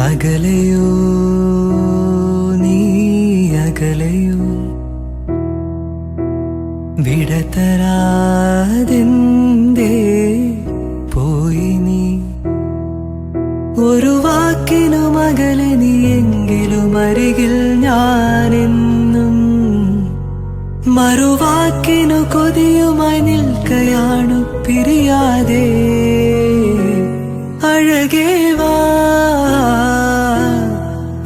അകലയോ നീ അകലയോ വിടതരാതെന്തേ പോയി നീ ഒരു വാക്കിനും അകലെ നീ എങ്കിലും അരികിൽ ഞാനെന്നും മറുവാക്കിനു കൊതിയുമായി നിൽക്കയാണു പിരിയാതെ അഴകേ വാ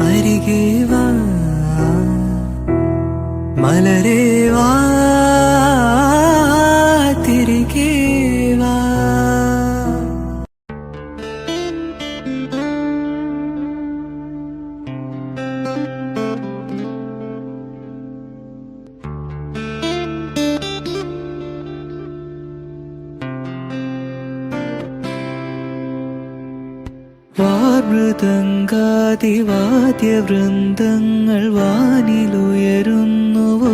അരികെ വാ മലരേ വാ തിരികെ വാ വാദ്യവൃന്ദങ്ങൾ വാനിലുയരുന്നുവോ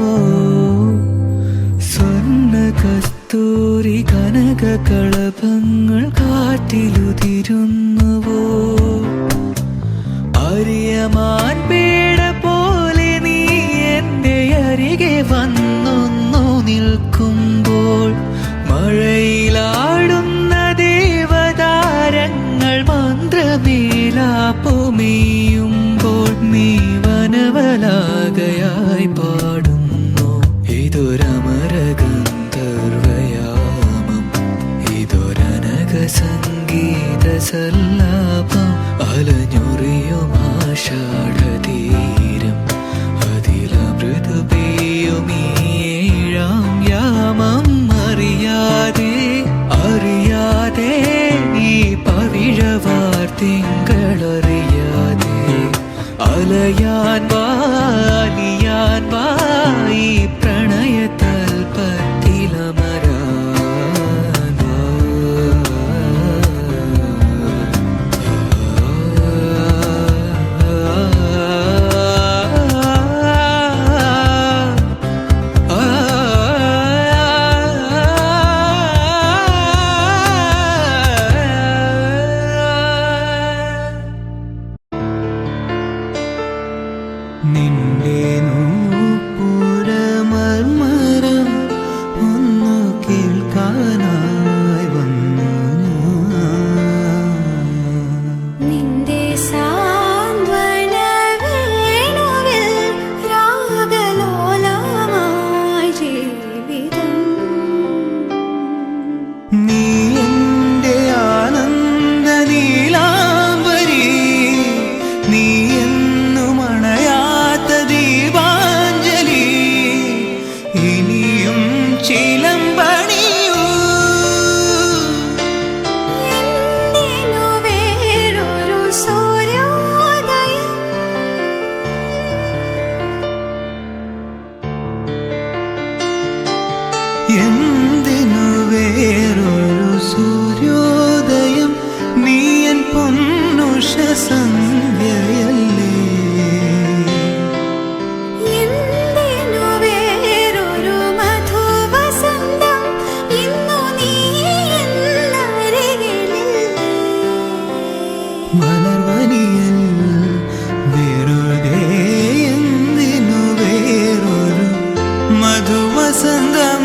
സ്വർണ്ണ കസ്തൂരി കനക കളഭങ്ങൾ കാറ്റിലുതിരുന്നുവോ അറിയമാൻ പേട പോലെ നീ എന്റെ അരികെ വന്നൊന്നു നിൽക്കുമ്പോൾ മഴയിലാടുന്ന ദേവതാരങ്ങൾ മന്ത്രമേലാപ്പുമെയ്യുമ്പോൾ നീ വനവലാകയായി പാടുന്നു ഇതൊരമരഗന്ധർവയാമം ഇതൊരനക സംഗീത സല്ലാപം അലഞ്ഞുറിയും ആഷാഢതീരം അതിലമൃദു പെയ്യുമീഴാം യാമം അറിയാതെ അറിയാതെ ഈ പവിഴവാർത്തിങ്കളറിയാതെ അലയാൻ വാലിയാൻ വായി പ്രണയതൽപത്തിലമരാൻ നിന്റെ നൂപുരമർമരം ഒന്നു കേൾക്കാനായി വന്നു നിന്റെ സാന്ത്വന വേണുവിൽ രാഗലോലമായി ജീവിതം നീ എന്റെ ആനന്ദ നീലാംബരി നീ എന്നും അണയാത്ത ദീപാഞ്ജലി ഇനിയും ചിലമ്പണിയൂ എന്തിനു വേറൊരു സൂര്യോദയം എന്തിനു വേറൊരു സൂര്യോദയം, നീ എൻ പൊന്നുഷ സന്ധ്യയല്ലേ. എന്തിനു വേറൊരു മധുവസന്തം, ഇന്നു നീ എന്നരികിലില്ലേ. മലർവനിയിൽ വെറുതെ എന്തിനു വേറൊരു മധുവസന്തം.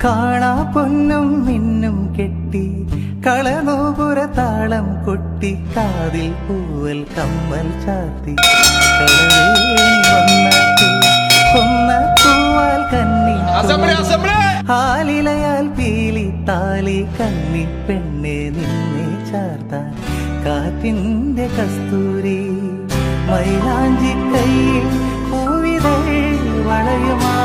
കാണാ പൊന്നും മിന്നും കെട്ടി കളനൂപുര താളം കൊട്ടി, കാതിൽ പൂവൽ കമ്മൽ ചാത്തി, കൊന്ന പൂവാൽ കന്നി ആലിലയാൽ പീലി താലി കന്നി പെണ്ണെ നിന്നെ ചാർത്താൻ കാറ്റിന്റെ കസ്തൂരി, മൈലാഞ്ചി കയ്യിൽ പൂവിതൾ വളയുമാ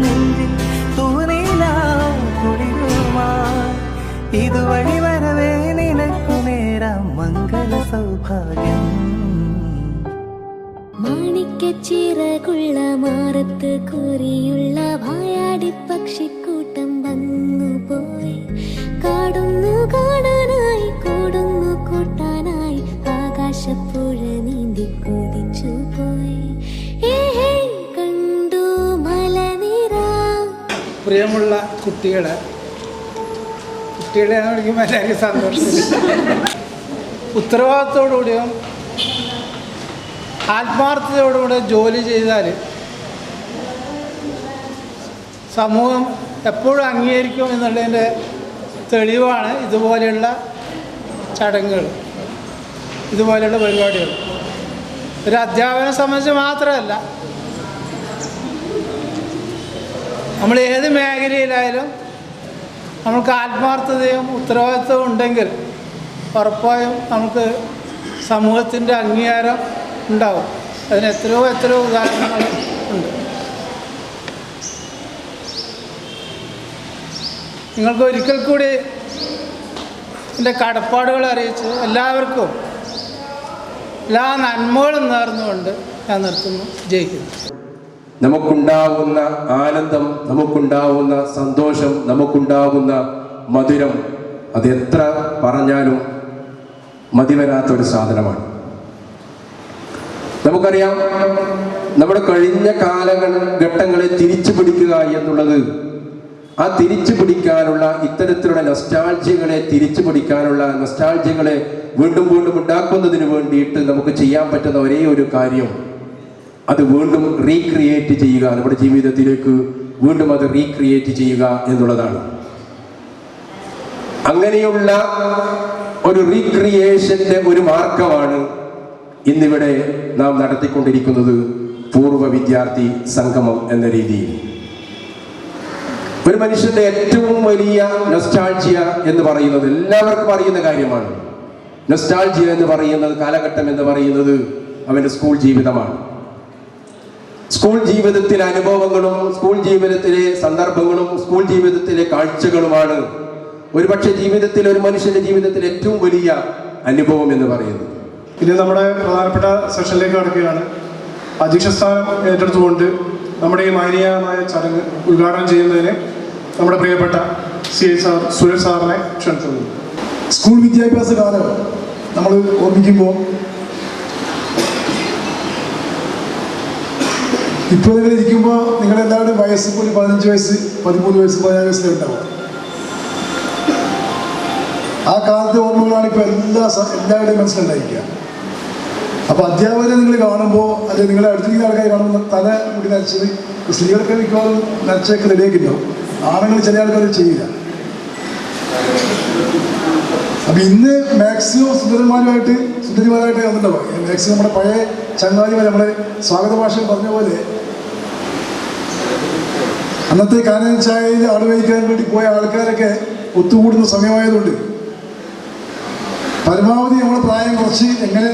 നെഞ്ചിൽ തൂനിലാ കുളിരുമാ, ഇതുവഴി വരവേ നിനക്കു നേരാം മംഗള സൗഭാഗ്യം. മാണിക്കച്ചിറകുള്ള മാറത്ത് കൂറിയുള്ള വായാടി പക്ഷിക്കൂട്ടം വന്നു പോയി, കാടുന്നു കാണാനായി കൂടുന്നു കൂട്ടാനായി, ആകാശപ്പുഴ നീന്തി കുതിച്ചു പോയി. കണ്ടു മലനിര. പ്രിയമുള്ള കുട്ടികളെ വിളിക്കുമ്പോൾ എല്ലാവർക്കും സന്തോഷം. ഉത്തരവാദിത്തോടുകൂടിയും ആത്മാർത്ഥതയോടുകൂടെ ജോലി ചെയ്താൽ സമൂഹം എപ്പോഴും അംഗീകരിക്കും എന്നുള്ളതിൻ്റെ തെളിവാണ് ഇതുപോലെയുള്ള ചടങ്ങുകൾ, ഇതുപോലെയുള്ള പരിപാടികൾ. ഒരു അധ്യാപകനെ സംബന്ധിച്ച് മാത്രമല്ല, നമ്മൾ ഏത് മേഖലയിലായാലും നമുക്ക് ആത്മാർത്ഥതയും ഉത്തരവാദിത്വവും ഉണ്ടെങ്കിൽ ഉറപ്പായും നമുക്ക് സമൂഹത്തിൻ്റെ അംഗീകാരം ഉണ്ടാവും. അതിന് എത്രയോ ഉദാഹരണങ്ങൾ ഉണ്ട്. നിങ്ങൾക്ക് ഒരിക്കൽ കൂടി എൻ്റെ കടപ്പാടുകൾ അറിയിച്ച് എല്ലാവർക്കും എല്ലാ നന്മകളും നേർന്നുകൊണ്ട് ഞാൻ നിർത്തുന്നു. ജയിക്കുന്നു. നമുക്കുണ്ടാവുന്ന ആനന്ദം, നമുക്കുണ്ടാവുന്ന സന്തോഷം, നമുക്കുണ്ടാവുന്ന മധുരം, അതെത്ര പറഞ്ഞാലും മതിവരാത്തൊരു സാധനമാണ്. നമുക്കറിയാം, നമ്മുടെ കഴിഞ്ഞ കാലഘട്ടങ്ങളെ തിരിച്ചു പിടിക്കുക എന്നുള്ളത്, ആ തിരിച്ചു പിടിക്കാനുള്ള ഇത്തരത്തിലുള്ള നൊസ്റ്റാൾജിയകളെ തിരിച്ചു പിടിക്കാനുള്ള നൊസ്റ്റാൾജിയകളെ വീണ്ടും വീണ്ടും ഉണ്ടാക്കുന്നതിന് വേണ്ടിയിട്ട് നമുക്ക് ചെയ്യാൻ പറ്റുന്ന ഒരേ ഒരു കാര്യം, അത് വീണ്ടും റീക്രിയേറ്റ് ചെയ്യുക, നമ്മുടെ ജീവിതത്തിലേക്ക് വീണ്ടും അത് റീക്രിയേറ്റ് ചെയ്യുക എന്നുള്ളതാണ്. അങ്ങനെയുള്ള ഒരു റീക്രിയേഷന്റെ ഒരു മാർഗമാണ് ഇന്നിവിടെ നാം നടത്തിക്കൊണ്ടിരിക്കുന്നത്, പൂർവ്വ വിദ്യാർത്ഥി സംഗമം എന്ന രീതിയിൽ. ഒരു മനുഷ്യന്റെ ഏറ്റവും വലിയ നൊസ്റ്റാൾജിയ എന്ന് പറയുന്നത് എല്ലാവർക്കും അറിയുന്ന കാര്യമാണ്. നൊസ്റ്റാൾജിയ എന്ന് പറയുന്നത്, കാലഘട്ടം എന്ന് പറയുന്നത് അവന്റെ സ്കൂൾ ജീവിതമാണ്. സ്കൂൾ ജീവിതത്തിലെ അനുഭവങ്ങളും സ്കൂൾ ജീവിതത്തിലെ സന്ദർഭങ്ങളും സ്കൂൾ ജീവിതത്തിലെ കാഴ്ചകളുമാണ് ഒരുപക്ഷെ ജീവിതത്തിൽ, ഒരു മനുഷ്യന്റെ ജീവിതത്തിൽ ഏറ്റവും വലിയ അനുഭവം എന്ന് പറയുന്നത്. ഇനി നമ്മുടെ പ്രധാനപ്പെട്ട സെഷനിലേക്ക് കടക്കുകയാണ്. അധ്യക്ഷസ്ഥാനം ഏറ്റെടുത്തുകൊണ്ട് നമ്മുടെ ഈ മാനീയമായ ചടങ്ങ് ഉദ്ഘാടനം ചെയ്യുന്നതിന് നമ്മുടെ പ്രിയപ്പെട്ട CI സാർ സുരേഷ് സാറിനെ ക്ഷണിക്കുന്നു. സ്കൂൾ വിദ്യാഭ്യാസ കാലം നമ്മൾ ഓർമ്മിക്കുമ്പോൾ ഇപ്പോൾ നിങ്ങൾ ഇരിക്കുമ്പോൾ നിങ്ങളെല്ലാവരുടെയും വയസ്സ് ഇപ്പോൾ 15 വയസ്സ് 13 വയസ്സ് 14 വയസ്സിലേ ഉണ്ടാവും. ആ കാലത്തെ ഓർമ്മകളാണ് ഇപ്പോൾ എല്ലാവരുടെയും മനസ്സിലുണ്ടായിരിക്കുക. അപ്പോൾ അധ്യാപകരെ നിങ്ങൾ കാണുമ്പോൾ, അല്ലെങ്കിൽ നിങ്ങളെ അടുത്തിരിക്കുന്ന ആൾക്കാർ കാണുമ്പോൾ തല മുടി നരച്ചത്, സ്ത്രീകളൊക്കെ മിക്കവാറും നരച്ചൊക്കെ റെഡിയാക്കിയിട്ടുണ്ടാവും. ആണുങ്ങൾ ചില ആൾക്കാർ ചെയ്യില്ല. അപ്പം ഇന്ന് മാക്സിമം സുന്ദരിമാരായിട്ട് വന്നിട്ടുണ്ടാവും. മാക്സിമം നമ്മുടെ പഴയ ചങ്ങാതിമാർ, നമ്മുടെ സ്വാഗത ഭാഷയിൽ പറഞ്ഞ പോലെ അന്നത്തെ കാനൻ ചായയിൽ ആളുവഹിക്കാൻ വേണ്ടി പോയ ആൾക്കാരൊക്കെ ഒത്തുകൂടുന്ന സമയമായതുകൊണ്ട് പരമാവധി നമ്മുടെ പ്രായം കുറച്ച് എങ്ങനെ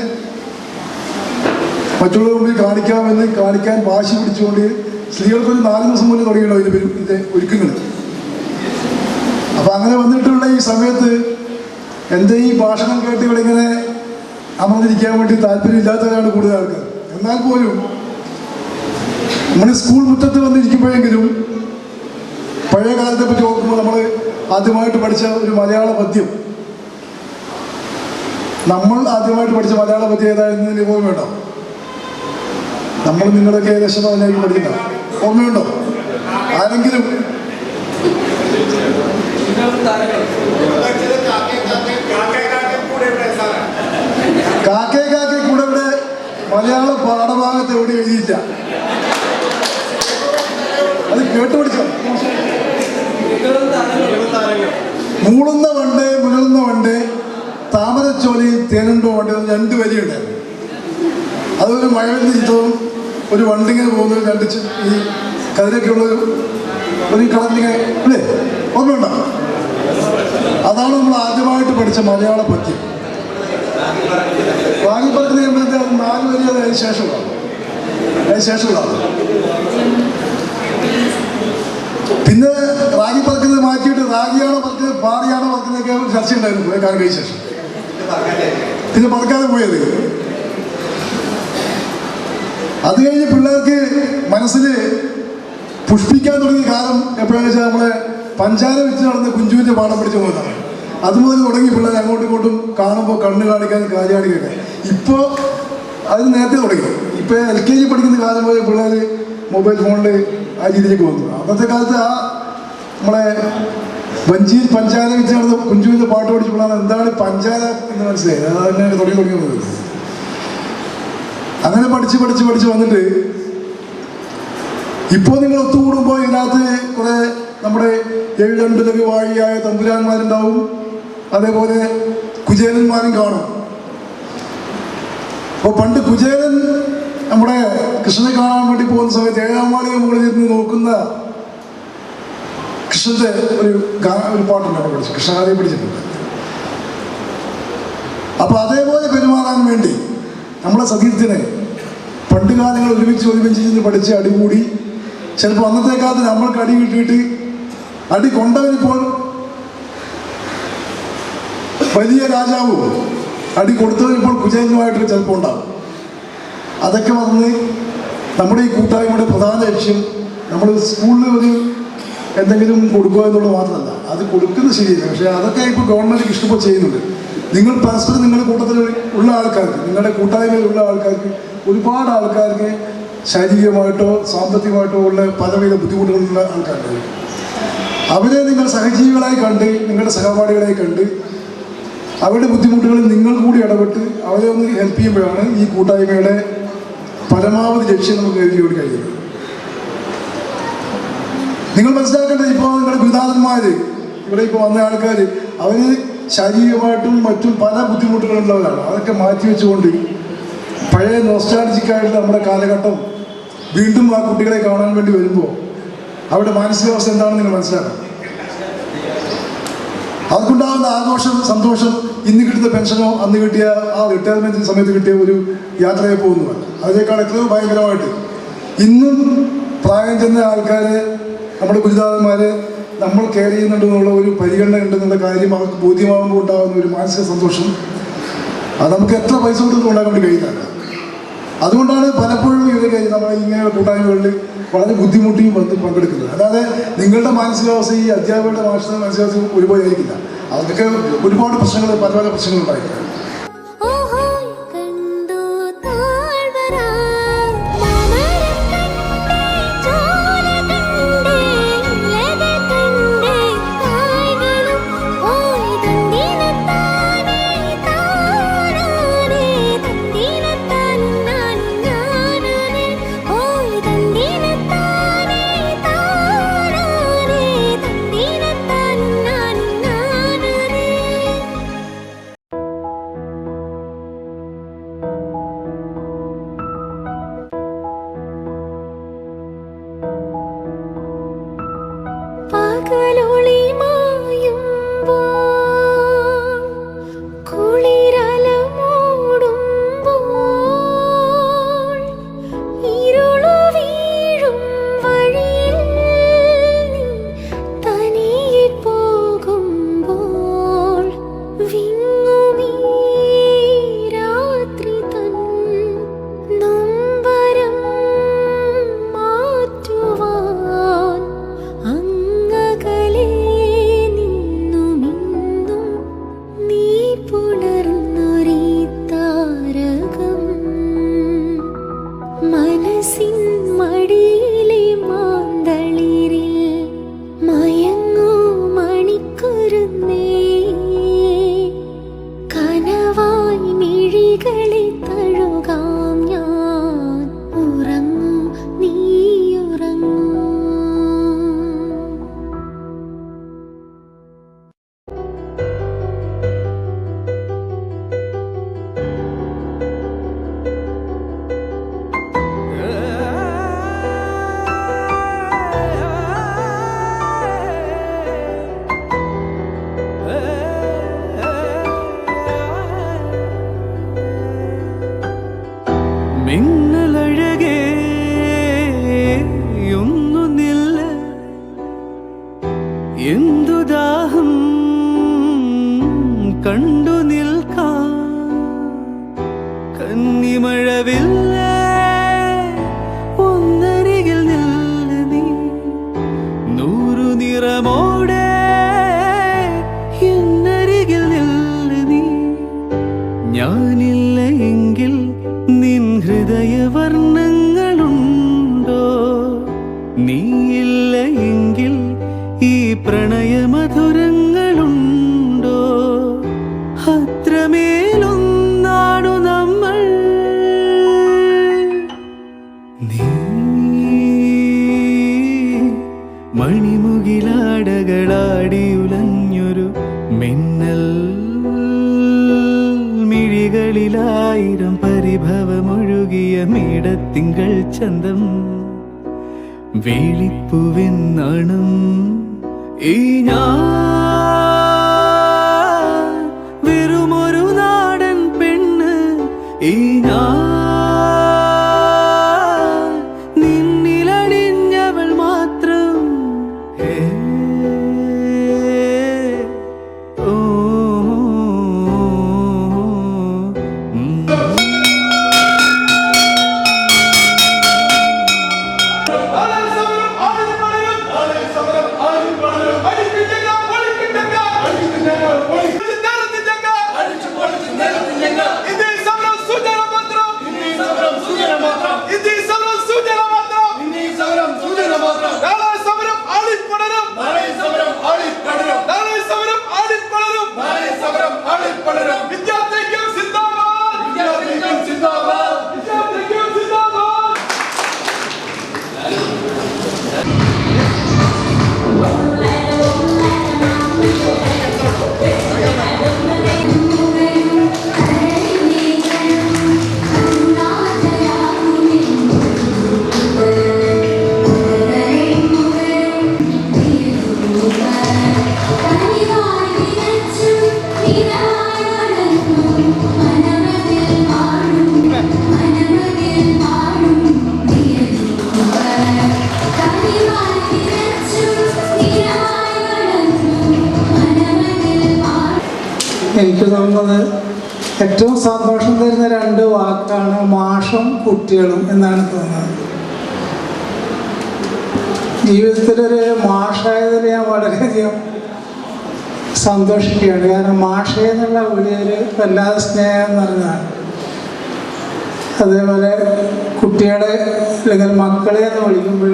മറ്റുള്ളവരുടെ മുമ്പിൽ കാണിക്കാൻ വാശി പിടിച്ചുകൊണ്ട് സ്ത്രീകൾക്കൊരു 4 ദിവസം മുന്നേ തുടങ്ങിയല്ലോ ഇതിൻ്റെ ഒരുക്കങ്ങൾ. അപ്പം അങ്ങനെ വന്നിട്ടുള്ള ഈ സമയത്ത് എൻ്റെ ഈ ഭാഷണം കേട്ട് ഇവിടെ ഇങ്ങനെ അമർന്നിരിക്കാൻ വേണ്ടി താല്പര്യമില്ലാത്തവരാണ് കൂടുതൽ ആൾക്കാർ. എന്നാൽ പോലും നമ്മൾ സ്കൂൾ മുറ്റത്ത് വന്നിരിക്കുമ്പോഴെങ്കിലും പഴയ കാലത്തെ പറ്റി ഓർക്കുമ്പോൾ നമ്മൾ ആദ്യമായിട്ട് പഠിച്ച ഒരു മലയാള പദ്യം, നമ്മൾ ആദ്യമായിട്ട് പഠിച്ച മലയാള പദ്യം ഏതായിരുന്നതിന് ഓർമ്മയുണ്ടോ? നമ്മൾ നിങ്ങളൊക്കെ ഏകദേശം അതിനായിരിക്കും പഠിക്കുന്ന ഓർമ്മയുണ്ടോ? ആരെങ്കിലും കാക്കേ കൂടെ ഇവിടെ മലയാള പാഠഭാഗത്ത് എവിടെ എഴുതിയില്ല. അത് കേട്ടു പഠിച്ചോ. മൂളുന്ന വണ്ട് മുരളുന്ന വണ്ട് താമരച്ചോലയിൽ തേനുണ്ടോ വണ്ട് 2 വരിയുണ്ട്. അതൊരു മഴവിൽ ചിത്രവും ഒരു വണ്ടിങ്ങനെ പോകുന്ന 2 ഈ കതിരൊക്കെയുള്ള ഒരു കളറിങ്ങനെ അല്ലേ ഓർമ്മയുണ്ടോ? അതാണ് നമ്മൾ ആദ്യമായിട്ട് പഠിച്ച മലയാള പദ്യം. വാങ്ങിപ്പറക്കുന്ന കഴിയുമ്പോഴത്തെ 4 വരി അതിന് ശേഷമുള്ളതാണ്. പിന്നെ റാഗി പറക്കുന്നത് മാറ്റിയിട്ട് റാഗിയാണോ പറക്കുന്നത് പാറിയാണോ പറക്കുന്നതൊക്കെ ചർച്ച ഉണ്ടായിരുന്നു കുറേ കാലം കഴിഞ്ഞ ശേഷം. പിന്നെ പറക്കാതെ പോയത്. അത് കഴിഞ്ഞ് പിള്ളേർക്ക് മനസ്സിൽ പുഷ്പിക്കാൻ തുടങ്ങിയ കാലം എപ്പോഴാണെന്ന് വെച്ചാൽ നമ്മളെ പഞ്ചാര വെച്ച് നടന്ന കുഞ്ചുവിൻ്റെ പാഠം പഠിച്ചു പോകുന്നതാണ്. അതുമുതൽ തുടങ്ങി പിള്ളേർ അങ്ങോട്ടും ഇങ്ങോട്ടും കാണുമ്പോൾ കണ്ണ് കാണിക്കാൻ കാര്യമാണിക്കൊക്കെ. ഇപ്പോൾ അതിന് നേരത്തെ തുടങ്ങി. ഇപ്പോൾ LKG പഠിക്കുന്ന കാലം പോലെ പിള്ളേർ മൊബൈൽ ഫോണിൽ ആ രീതിയിലേക്ക് വന്നു. അന്നത്തെ കാലത്ത് ആ നമ്മളെ വഞ്ചിയിൽ പഞ്ചാര വെച്ച് നടന്ന കുഞ്ചുവിൻ്റെ പാട്ട് പഠിച്ചപ്പോഴാണ് എന്താണ് പഞ്ചാര എന്ന് മനസ്സിലായത്. അതങ്ങനെ തുടങ്ങി വന്നത്. അങ്ങനെ പഠിച്ച് വന്നിട്ട് ഇപ്പോൾ നിങ്ങൾ ഒത്തുകൂടുമ്പോൾ ഇതിനകത്ത് കുറേ നമ്മുടെ 7 ലഘുവാഴിയായ തമ്പുരാന്മാരുണ്ടാവും, അതേപോലെ കുചേലന്മാരും കാണും. അപ്പോൾ പണ്ട് കുചേലൻ നമ്മുടെ കൃഷ്ണനെ കാണാൻ വേണ്ടി പോകുന്ന സമയത്ത് 7-ാം മാളിക മുകളിൽ ഇരുന്ന് നോക്കുന്ന കൃഷ്ണന്റെ ഒരു പാട്ടുണ്ട് അവിടെ പഠിച്ചു, കൃഷ്ണകാലയെ പഠിച്ചിട്ടുണ്ട്. അപ്പോൾ അതേപോലെ പെരുമാറാൻ വേണ്ടി നമ്മളെ സതീർത്ഥ്യനെ പണ്ട് കാലങ്ങൾ ഒരുമിച്ച് നിന്ന് പഠിച്ച് അടികൂടി ചിലപ്പോൾ അന്നത്തെ കാലത്ത് നമ്മൾക്ക് അടി കിട്ടിയിട്ട് അടി കൊണ്ടവനിപ്പോൾ വലിയ രാജാവും അടി കൊടുത്തവനിപ്പോൾ കുചേലനുമായിട്ട് ചിലപ്പോൾ ഉണ്ടാവും. അതൊക്കെ വന്ന് നമ്മുടെ ഈ കൂട്ടായ്മയുടെ പ്രധാന ലക്ഷ്യം നമ്മൾ സ്കൂളിൽ ഒരു എന്തെങ്കിലും കൊടുക്കുക എന്നുള്ളത് മാത്രമല്ല, അത് കൊടുക്കുന്നത് ശരിയില്ല. പക്ഷേ അതൊക്കെ ഇപ്പോൾ ഗവൺമെൻറ് ഇഷ്ടപ്പോൾ ചെയ്യുന്നുണ്ട്. നിങ്ങൾ പരസ്പരം നിങ്ങളുടെ കൂട്ടത്തിൽ ഉള്ള ആൾക്കാർക്ക്, നിങ്ങളുടെ കൂട്ടായ്മയിലുള്ള ആൾക്കാർക്ക്, ഒരുപാട് ആൾക്കാർക്ക് ശാരീരികമായിട്ടോ സാമ്പത്തികമായിട്ടോ ഉള്ള പലവിധ ബുദ്ധിമുട്ടുകളുള്ള ആൾക്കാരുണ്ട്. അവരെ നിങ്ങൾ സഹജീവികളായി കണ്ട്, നിങ്ങളുടെ സഹപാഠികളായി കണ്ട് അവരുടെ ബുദ്ധിമുട്ടുകളിൽ നിങ്ങൾ കൂടി ഇടപെട്ട് അവരെ ഒന്ന് ഹെൽപ്പ് ചെയ്യുമ്പോഴാണ് ഈ കൂട്ടായ്മയുടെ പരമാവധി ലക്ഷ്യം നമുക്ക് എഴുതിയോട് കഴിയുന്നത്. നിങ്ങൾ മനസ്സിലാക്കേണ്ടത് ഇപ്പോൾ നിങ്ങളുടെ ഗുരുനാഥന്മാർ ഇവിടെ ഇപ്പോൾ വന്ന ആൾക്കാർ അവർ ശാരീരികമായിട്ടും മറ്റും പല ബുദ്ധിമുട്ടുകളുള്ളവരാണ്. അതൊക്കെ മാറ്റിവെച്ചുകൊണ്ട് പഴയ നോസ്റ്റാൾജിക്കായിട്ടുള്ള നമ്മുടെ കാലഘട്ടം വീണ്ടും ആ കുട്ടികളെ കാണാൻ വേണ്ടി വരുമ്പോൾ അവരുടെ മാനസികാവസ്ഥ എന്താണെന്ന് നിങ്ങൾ മനസ്സിലാക്കണം. അവർക്കുണ്ടാകുന്ന ആഘോഷം, സന്തോഷം ഇന്ന് കിട്ടുന്ന പെൻഷനോ അന്ന് കിട്ടിയ ആ റിട്ടയർമെൻറ്റ് സമയത്ത് കിട്ടിയ ഒരു യാത്രയെ പോകുന്നതല്ല. അതിനേക്കാൾ എത്രയോ ഭയങ്കരമായിട്ട് ഇന്നും പ്രായം ചെന്ന ആൾക്കാരെ, നമ്മുടെ ഗുരുനാഥന്മാരെ നമ്മൾ കെയർ ചെയ്യുന്നുണ്ടെന്നുള്ള ഒരു പരിഗണന ഉണ്ടെന്നുള്ള കാര്യം അവർക്ക് ബോധ്യമാകുമ്പോൾ ഉണ്ടാകുന്ന ഒരു മാനസിക സന്തോഷം അത് നമുക്ക് എത്ര പൈസ കൊടുത്ത് ഉണ്ടാക്കാൻ വേണ്ടി കഴിയില്ല. അതുകൊണ്ടാണ് പലപ്പോഴും ഇവരൊക്കെ നമ്മൾ ഇങ്ങനെയുള്ള കൂട്ടായ്മകളിൽ വളരെ ബുദ്ധിമുട്ടിയും പങ്കെടുക്കുന്നത്. അല്ലാതെ നിങ്ങളുടെ മാനസികാവസ്ഥ ഈ അധ്യാപകരുടെ മാനസികാവസ്ഥ ഒരുപോലെ ആയിരിക്കില്ല. അതൊക്കെ ഒരുപാട് പ്രശ്നങ്ങൾ, പല പല പ്രശ്നങ്ങളുണ്ടായിരിക്കും. കണ്ടു നിൽക്കാം. കന്നിമഴവില്ലേ ഒന്നരികിൽ നില്ല് നീ, നൂറു നിറമോടെ എന്നരികിൽ നില്ല് നീ. ഞാനില്ല എങ്കിൽ നിൻ ഹൃദയവർണ്ണങ്ങളുണ്ടോ? നീയില്ല എങ്കിൽ ഈ പ്രണയമധുരങ്ങളുണ്ടോ? അത്രമേലൊന്നാണു നമ്മൾ. നീ മണിമുകിലാടകളാടിയുലഞ്ഞൊരു മിന്നൽ മിഴികളിലായിരം പരിഭവമൊഴുകിയ മേടത്തിങ്കൾ ചന്തം. വേളിപ്പൂവെന്നാണം ഈ ഞാൻ വെറുമൊരു നാടൻ പെണ്ണ്. ഈ ഞാൻ നിന്നിലടിഞ്ഞവൾ മാത്രം. ഓ എനിക്ക് തോന്നുന്നത് ഏറ്റവും സന്തോഷം തരുന്ന രണ്ട് വാക്കാണ് മാഷും കുട്ടികളും എന്നാണ് തോന്നുന്നത്. ജീവിതത്തിലൊരു മാഷായതിൽ ഞാൻ വളരെയധികം സന്തോഷിക്കുകയാണ്. കാരണം മാഷേ എന്നുള്ള വിളിയൊരു വല്ലാതെ സ്നേഹം നിറഞ്ഞതാണ്. അതേപോലെ കുട്ടികളെ അല്ലെങ്കിൽ മക്കളെ എന്ന് വിളിക്കുമ്പോൾ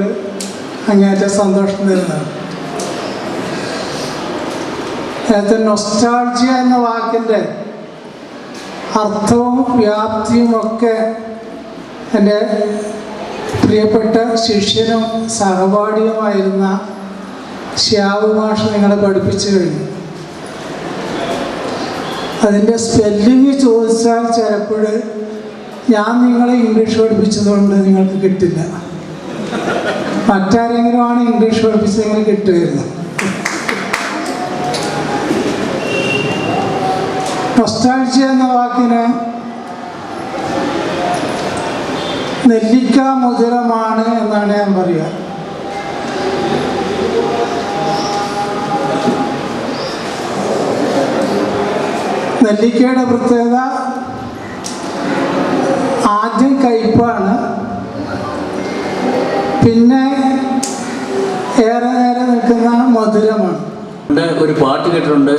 അങ്ങേറ്റം സന്തോഷം തരുന്നതാണ്. നേരത്തെ നൊസ്റ്റാൾജിയ എന്ന വാക്കിൻ്റെ അർത്ഥവും വ്യാപ്തിയും ഒക്കെ എൻ്റെ പ്രിയപ്പെട്ട ശിഷ്യനും സഹപാഠിയുമായിരുന്ന ശ്യാവു മാഷ് നിങ്ങളെ പഠിപ്പിച്ചു കഴിഞ്ഞു. അതിൻ്റെ സ്പെല്ലിങ് ചോദിച്ചാൽ ചിലപ്പോൾ ഞാൻ നിങ്ങളെ ഇംഗ്ലീഷ് പഠിപ്പിച്ചതുകൊണ്ട് നിങ്ങൾക്ക് കിട്ടില്ല. മറ്റാരെങ്കിലും ആണ് ഇംഗ്ലീഷ് പഠിപ്പിച്ചതെങ്കിൽ കിട്ടുമായിരുന്നു. നൊസ്റ്റാൾജിയ എന്ന വാക്കിന് നെല്ലിക്ക മധുരമാണ് എന്നാണ് ഞാൻ പറയുക. നെല്ലിക്കയുടെ പ്രത്യേകത ആദ്യം കയ്പാണ്, പിന്നെ ഏറെ നേരം നിൽക്കുന്ന മധുരമാണ്. ഒരു പാട്ട് കേട്ടിട്ടുണ്ട്,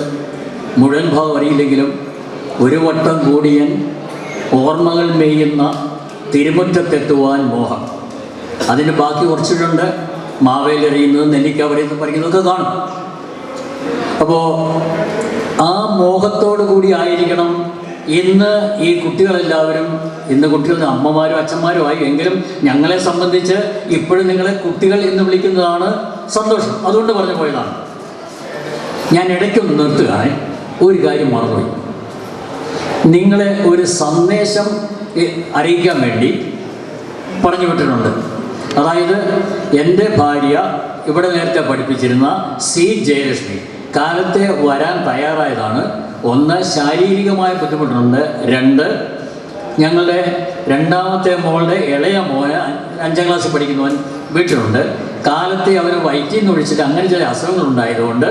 മുഴുവൻ ഭാഗം അറിയില്ലെങ്കിലും, ഒരു വട്ടം കൂടിയൻ ഓർമ്മകൾ മേയുന്ന തിരുമുറ്റത്തെത്തുവാൻ മോഹം. അതിന് ബാക്കി കുറച്ചിട്ടുണ്ട്, മാവേലെറിയുന്നത് നെല്ലിക്ക വരെയെന്ന് പറയുന്നതൊക്കെ കാണും. അപ്പോൾ ആ മോഹത്തോടു കൂടി ആയിരിക്കണം ഇന്ന് ഈ കുട്ടികളെല്ലാവരും, ഇന്ന് കുട്ടികളുടെ അമ്മമാരും അച്ഛന്മാരും ആയി, എങ്കിലും ഞങ്ങളെ സംബന്ധിച്ച് ഇപ്പോഴും നിങ്ങളെ കുട്ടികൾ എന്ന് വിളിക്കുന്നതാണ് സന്തോഷം. അതുകൊണ്ട് പറഞ്ഞു പോയതാണ്. ഞാൻ ഇടയ്ക്കൊന്ന് നിർത്തുകയാണ്. ഒരു കാര്യം മറന്നുപോയി. നിങ്ങളെ ഒരു സന്ദേശം അറിയിക്കാൻ വേണ്ടി പറഞ്ഞു വിട്ടിട്ടുണ്ട്. അതായത് എൻ്റെ ഭാര്യ ഇവിടെ നേരത്തെ പഠിപ്പിച്ചിരുന്ന സി ജയലക്ഷ്മി കാലത്തെ വരാൻ തയ്യാറായതാണ്. ഒന്ന്, ശാരീരികമായ ബുദ്ധിമുട്ടുണ്ട്. രണ്ട്, ഞങ്ങളുടെ രണ്ടാമത്തെ മോളുടെ ഇളയ മോന് 5ാം ക്ലാസ്സിൽ പഠിക്കുന്നവൻ വീട്ടിലുണ്ട്. കാലത്തെ അവന് വയറ്റിൽ നിന്ന് ഒഴിച്ചിട്ട് അങ്ങനെ ചില അസുഖങ്ങളുണ്ടായതുകൊണ്ട്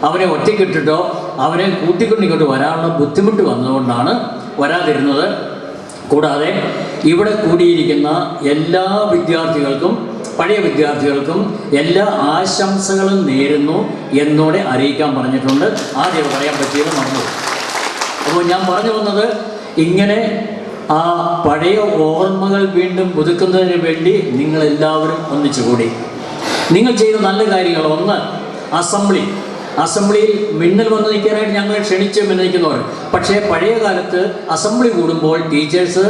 അവനെ ഒറ്റയ്ക്കിട്ടിട്ടോ അവനെ കൂട്ടിക്കൊണ്ട് ഇങ്ങോട്ട് വരാനുള്ള ബുദ്ധിമുട്ട് വന്നതുകൊണ്ടാണ് വരാതിരുന്നത്. കൂടാതെ ഇവിടെ കൂടിയിരിക്കുന്ന എല്ലാ വിദ്യാർത്ഥികൾക്കും പഴയ വിദ്യാർത്ഥികൾക്കും എല്ലാ ആശംസകളും നേരുന്നു എന്നോടെ അറിയിക്കാൻ പറഞ്ഞിട്ടുണ്ട്. ആദ്യം പറയാൻ പറ്റിയത് മറന്നു. അപ്പോൾ ഞാൻ പറഞ്ഞു വന്നത് ഇങ്ങനെ ആ പഴയ ഓർമ്മകൾ വീണ്ടും പുതുക്കുന്നതിന് വേണ്ടി നിങ്ങളെല്ലാവരും ഒന്നിച്ചുകൂടി. നിങ്ങൾ ചെയ്ത നല്ല കാര്യങ്ങൾ, ഒന്ന് അസംബ്ലിയിൽ മിന്നൽ വന്ന് നിൽക്കാനായിട്ട് ഞങ്ങൾ ക്ഷണിച്ച് നിൽക്കുന്നവർ. പക്ഷേ പഴയ കാലത്ത് അസംബ്ലി കൂടുമ്പോൾ ടീച്ചേഴ്സ്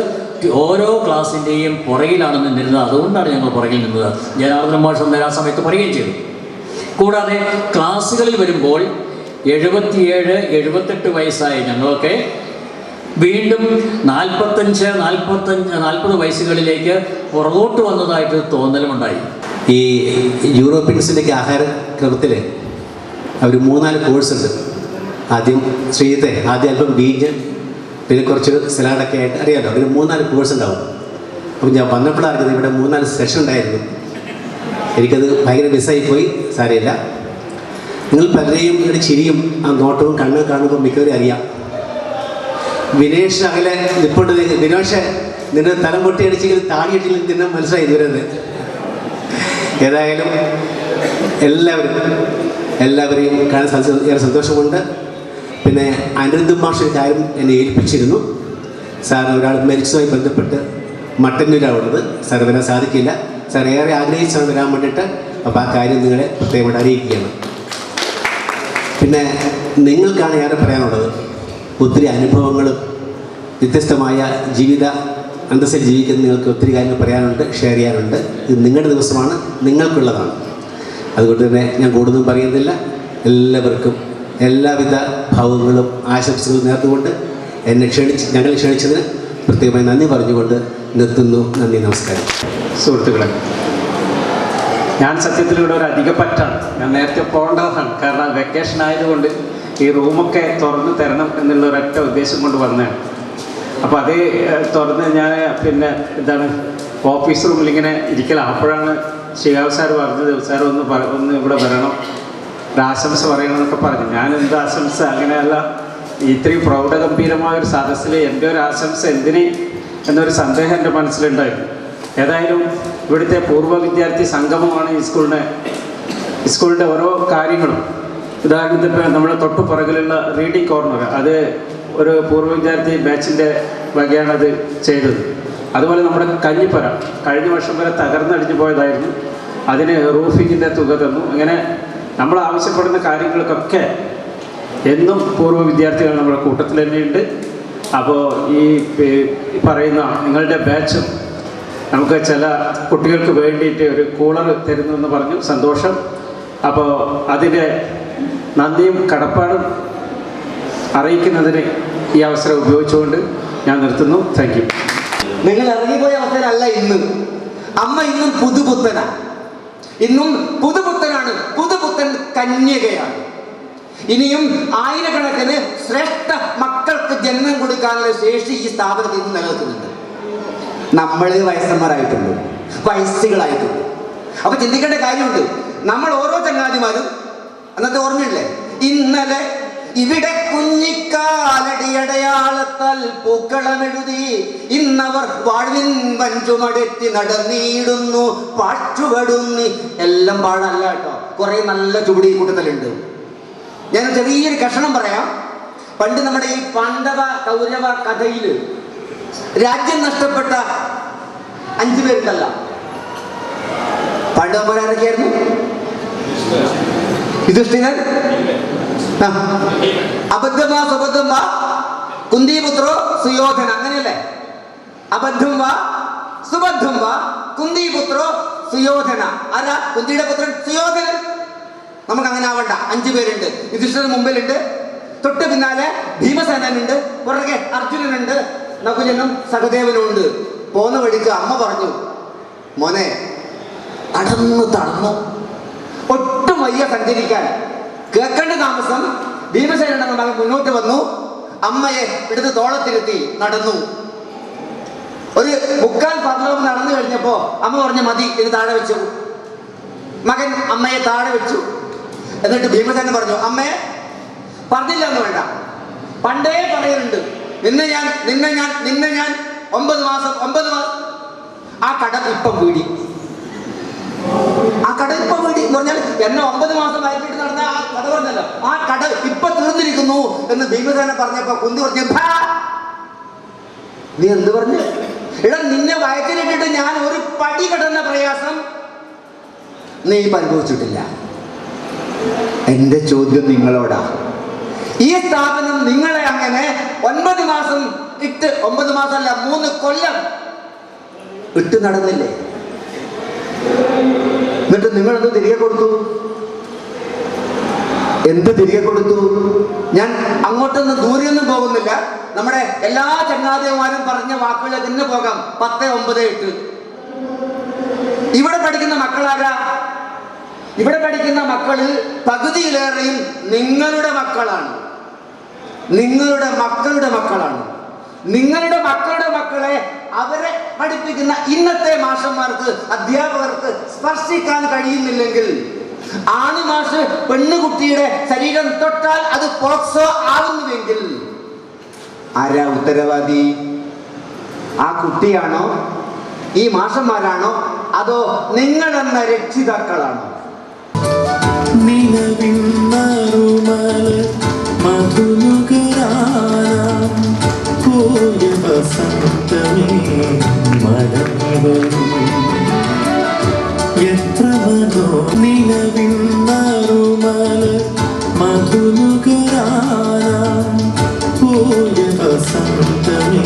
ഓരോ ക്ലാസ്സിൻ്റെയും പുറകിലാണ് നിന്നിരുന്നത്. അതുകൊണ്ടാണ് ഞങ്ങൾ പുറകിൽ നിന്നത്. ജനാർദ്ദന മാഷ് ആ സമയത്ത് പറയുകയും ചെയ്തു. കൂടാതെ ക്ലാസ്സുകളിൽ വരുമ്പോൾ 77, 78 വയസ്സായ ഞങ്ങളൊക്കെ വീണ്ടും 45-40 വയസ്സുകളിലേക്ക് പുറകോട്ട് വന്നതായിട്ട് തോന്നലുമുണ്ടായി. ഈ യൂറോപ്യൻസിൻ്റെയൊക്കെ ആഹാരക്രമത്തിൽ അവർ 3-4 കോഴ്സുണ്ട്. ആദ്യം ആദ്യം അല്പം ബീജ്, പിന്നെ കുറച്ച് സലാഡൊക്കെ ആയിട്ട് അറിയാമല്ലോ, ഒരു 3-4 കോഴ്സ് ഉണ്ടാവും. അപ്പം ഞാൻ വന്നപ്പോഴായിരുന്നു ഇവിടെ 3-4 സെഷൻ ഉണ്ടായിരുന്നു. എനിക്കത് ഭയങ്കര മിസ്സായിപ്പോയി. സാരമില്ല. നിങ്ങൾ പലരെയും ഇവിടെ ചിരിയും ആ നോട്ടവും കണ്ണ് കാണുമ്പോൾ മിക്കവരും അറിയാം. വിനേഷ് അകലെ നിൽപ്പുണ്ട്. വിനോഷ് നിന്നെ തലം പൊട്ടിയടിച്ചെങ്കിൽ താടിയിട്ടില്ല നിന്നെ മനസ്സിലായി ദൂരന്ന്. ഏതായാലും എല്ലാവരെയും കാണാൻ സാധിച്ചത് ഏറെ സന്തോഷമുണ്ട്. പിന്നെ അനിരുദ്ധ മാഷ് കാര്യം എന്നെ ഏൽപ്പിച്ചിരുന്നു. സാർ ഒരാൾ മരിച്ചതുമായി ബന്ധപ്പെട്ട് മട്ടന്നൂരാവുന്നത്. സാർ വരാൻ സാധിക്കില്ല. സാർ ഏറെ ആഗ്രഹിച്ചാണ് വരാൻ വേണ്ടിയിട്ട്. അപ്പോൾ ആ കാര്യം നിങ്ങളെ പ്രത്യേകമായിട്ട് അറിയിക്കുകയാണ്. പിന്നെ നിങ്ങൾക്കാണ് ഏറെ പറയാനുള്ളത്. ഒത്തിരി അനുഭവങ്ങളും വ്യത്യസ്തമായ ജീവിത അന്തസ്സിൽ ജീവിക്കുന്ന നിങ്ങൾക്ക് ഒത്തിരി കാര്യങ്ങൾ പറയാനുണ്ട്, ഷെയർ ചെയ്യാനുണ്ട്. ഇത് നിങ്ങളുടെ ദിവസമാണ്, നിങ്ങൾക്കുള്ളതാണ്. അതുകൊണ്ട് തന്നെ ഞാൻ കൂടുതലും പറയുന്നില്ല. എല്ലാവർക്കും എല്ലാവിധ ഭാവങ്ങളും ആശംസകളും നേർന്നുകൊണ്ട് ഞങ്ങളെ ക്ഷണിച്ചതിന് പ്രത്യേകമായി നന്ദി പറഞ്ഞുകൊണ്ട് നിർത്തുന്നു. നന്ദി, നമസ്കാരം. സുഹൃത്തുക്കളെ, ഞാൻ സത്യത്തിലൂടെ ഒരു അധിക പറ്റാണ്. ഞാൻ നേരത്തെ പോകേണ്ടതാണ്. കാരണം വെക്കേഷൻ ആയതുകൊണ്ട് ഈ റൂമൊക്കെ തുറന്ന് തരണം എന്നുള്ള ഒരൊറ്റ ഉദ്ദേശം കൊണ്ട് വന്നതാണ്. അപ്പോൾ അത് തുറന്ന് ഞാൻ ഓഫീസ് റൂമിൽ ഇങ്ങനെ ഇരിക്കലാണ്. അപ്പോഴാണ് ശിഹാബ് സാർ പറഞ്ഞത്, സാർ ഒന്ന് ഇവിടെ വരണം, ഒരു ആശംസ പറയണമെന്നൊക്കെ പറഞ്ഞു. ഞാൻ എന്ത് ആശംസ, അങ്ങനെയല്ല, ഇത്രയും പ്രൗഢഗംഭീരമായൊരു സദസ്സിൽ എൻ്റെ ഒരു ആശംസ എന്തിന് എന്നൊരു സന്ദേഹം എൻ്റെ മനസ്സിലുണ്ടായിരുന്നു. ഏതായാലും ഇവിടുത്തെ പൂർവ്വ വിദ്യാർത്ഥി സംഗമമാണ് ഈ സ്കൂളിൻ്റെ ഓരോ കാര്യങ്ങളും. ഉദാഹരണത്തിന് ഇപ്പോൾ നമ്മുടെ തൊട്ടു പുറകിലുള്ള റീഡിംഗ് കോർണർ, അത് ഒരു പൂർവ്വ വിദ്യാർത്ഥി ബാച്ചിൻ്റെ വകയാണത് ചെയ്തത്. അതുപോലെ നമ്മുടെ കഞ്ഞിപ്പുര കഴിഞ്ഞ വർഷം വരെ തകർന്നടിഞ്ഞു പോയതായിരുന്നു. അതിന് റൂഫിങ്ങിൻ്റെ തുക തന്നു. അങ്ങനെ നമ്മൾ ആവശ്യപ്പെടുന്ന കാര്യങ്ങൾക്കൊക്കെ എന്നും പൂർവ്വ വിദ്യാർത്ഥികൾ നമ്മുടെ കൂട്ടത്തിൽ തന്നെയുണ്ട്. അപ്പോൾ ഈ പറയുന്ന നിങ്ങളുടെ ബാച്ചും നമുക്ക് ചില കുട്ടികൾക്ക് വേണ്ടിയിട്ട് ഒരു കൂളർ തരുന്നു എന്ന് പറഞ്ഞു. സന്തോഷം. അപ്പോൾ അതിൻ്റെ നന്ദിയും കടപ്പാടും അറിയിക്കുന്നതിന് ഈ അവസരം ഉപയോഗിച്ചുകൊണ്ട് ഞാൻ നിർത്തുന്നു. Thank you. നിങ്ങൾ ഇറങ്ങിപ്പോയ അവസ്ഥയിലല്ല ഇന്ന്. അമ്മ ഇന്നും പുതുപുത്തനാണ്, പുതുപുത്തൻ കന്യകയാണ്. ഇനിയും ആയിരക്കണക്കിന് ശ്രേഷ്ഠ മക്കൾക്ക് ജന്മം കൊടുക്കാനുള്ള ശേഷി ഈ സ്ഥാപനത്തിൽ നിന്ന് നിലനിൽക്കുന്നുണ്ട്. നമ്മൾ വയസ്സന്മാരായിട്ടുണ്ട്, വയസ്സുകളായിട്ടുണ്ട്. അപ്പൊ ചിന്തിക്കേണ്ട കാര്യമുണ്ട്. നമ്മൾ ഓരോ ചങ്ങാതിമാരും അന്നത്തെ ഓർമ്മയില്ലേ, ഇന്നലെ ഇവിടെ കുഞ്ഞിക്കാലടിയടയാളത്താൽ പൂക്കളമെഴുതി ഇന്നവർ വാഴ്വിൻ വഞ്ചുമടത്തി നടന്നിടുന്നു പാട്ടുപടുന്നി. എല്ലാം പാടല്ല കേട്ടോ, കുറെ നല്ല ചുവടി കൂട്ടത്തിലുണ്ട്. ഞാൻ ചെറിയൊരു കഷണം പറയാം. പണ്ട് നമ്മുടെ ഈ പാണ്ഡവ കൗരവ കഥയിൽ രാജ്യം നഷ്ടപ്പെട്ട 5 പേരുണ്ടല്ല. പാണ്ഡവന്മാരൊക്കെയായിരുന്നു? യുധിഷ്ഠിരൻ, അബദ്ധം വാ കുന്തിപുത്രോ സുയോധന, അങ്ങനെയല്ലേ? അബദ്ധം വാ സുബദ്ധം വാ കുന്തിപുത്രോ സുയോധന. ആരാ? കുന്തിയുടെ പുത്രൻ സുയോധനൻ. നമുക്ക് അങ്ങനെ ആവണ്ട. 5 പേരുണ്ട്. യുധിഷ്ഠിരൻ മുമ്പിലുണ്ട്, തൊട്ട് പിന്നാലെ ഭീമസേനനുണ്ട്, പുറകെ അർജുനനുണ്ട്, നകുലനും സഹദേവനും ഉണ്ട്. പോന്ന വഴിക്ക് അമ്മ പറഞ്ഞു, മോനെ തളർന്നു, ഒട്ടും വയ്യ സഞ്ചരിക്കാൻ. കേൾക്കേണ്ട താമസം ഭീമസേനയുടെ മകൻ മുന്നോട്ട് വന്നു, അമ്മയെ എടുത്ത് തോളത്തിരുത്തി നടന്നു. ഒരു 3/4 ഫർലോങ് നടന്നു കഴിഞ്ഞപ്പോ അമ്മ പറഞ്ഞു, മതി, ഇത് താഴെ വെച്ചു. മകൻ അമ്മയെ താഴെ വെച്ചു. എന്നിട്ട് ഭീമസേനൻ പറഞ്ഞു, അമ്മേ പറഞ്ഞില്ല എന്ന് വേണ്ട, പണ്ടേ പറയുന്നുണ്ട്, നിന്നെ ഞാൻ 9 മാസം ആ കട ഇപ്പം വീടി എന്ന് പറഞ്ഞാൽ എന്നെ 9 മാസം വയറ്റിട്ട് നടന്ന ആ കട പറഞ്ഞല്ലോ, ആ കട ഇപ്പൊ തീർന്നിരിക്കുന്നു എന്ന് ഭീമസേന പറഞ്ഞപ്പോ കുന്തി പറഞ്ഞു, നീ എന്ത് പറഞ്ഞു? എടാ, നിന്നെ വയറ്റിലിട്ടിട്ട് ഞാൻ ഒരു പടി കടന്ന പ്രയാസം നീ അനുഭവിച്ചിട്ടില്ല. എന്റെ ചോദ്യം നിങ്ങളോടാ, ഈ സ്ഥാപനം നിങ്ങളെ അങ്ങനെ 9 മാസം ഇട്ട്, 9 മാസമല്ല 3 കൊല്ലം ഇട്ട് നടന്നില്ലേ? എന്നിട്ട് നിങ്ങളെന്ത് തിരികെ കൊടുത്തു? ഞാൻ അങ്ങോട്ടൊന്നും ദൂരെയൊന്നും പോകുന്നില്ല. നമ്മുടെ എല്ലാ ചങ്ങാതിമാരും പറഞ്ഞ വാക്കുകൾ തന്നെ പോകാം. 10, 9, 8. ഇവിടെ പഠിക്കുന്ന മക്കളാരാ? ഇവിടെ പഠിക്കുന്ന മക്കളിൽ പകുതിയിലേറെയും നിങ്ങളുടെ മക്കളാണ്, നിങ്ങളുടെ മക്കളുടെ മക്കളെ അവരെ പഠിപ്പിക്കുന്ന ഇന്നത്തെ മാഷന്മാർക്ക്, അധ്യാപകർക്ക് സ്പർശിക്കാൻ കഴിയുന്നില്ലെങ്കിൽ, ആണുമാഷ് പെണ്ണുകുട്ടിയുടെ ശരീരം തൊട്ടാൽ അത് പോക്സോ ആവുന്നുവെങ്കിൽ ആരാ ഉത്തരവാദി? ആ കുട്ടിയാണോ, ഈ മാഷന്മാരാണോ, അതോ നിങ്ങളെന്ന രക്ഷിതാക്കളാണോ? എത്ര മനോ നിലവിന്നറുമല മധുനുകരാനാം പോയ വസന്തമേ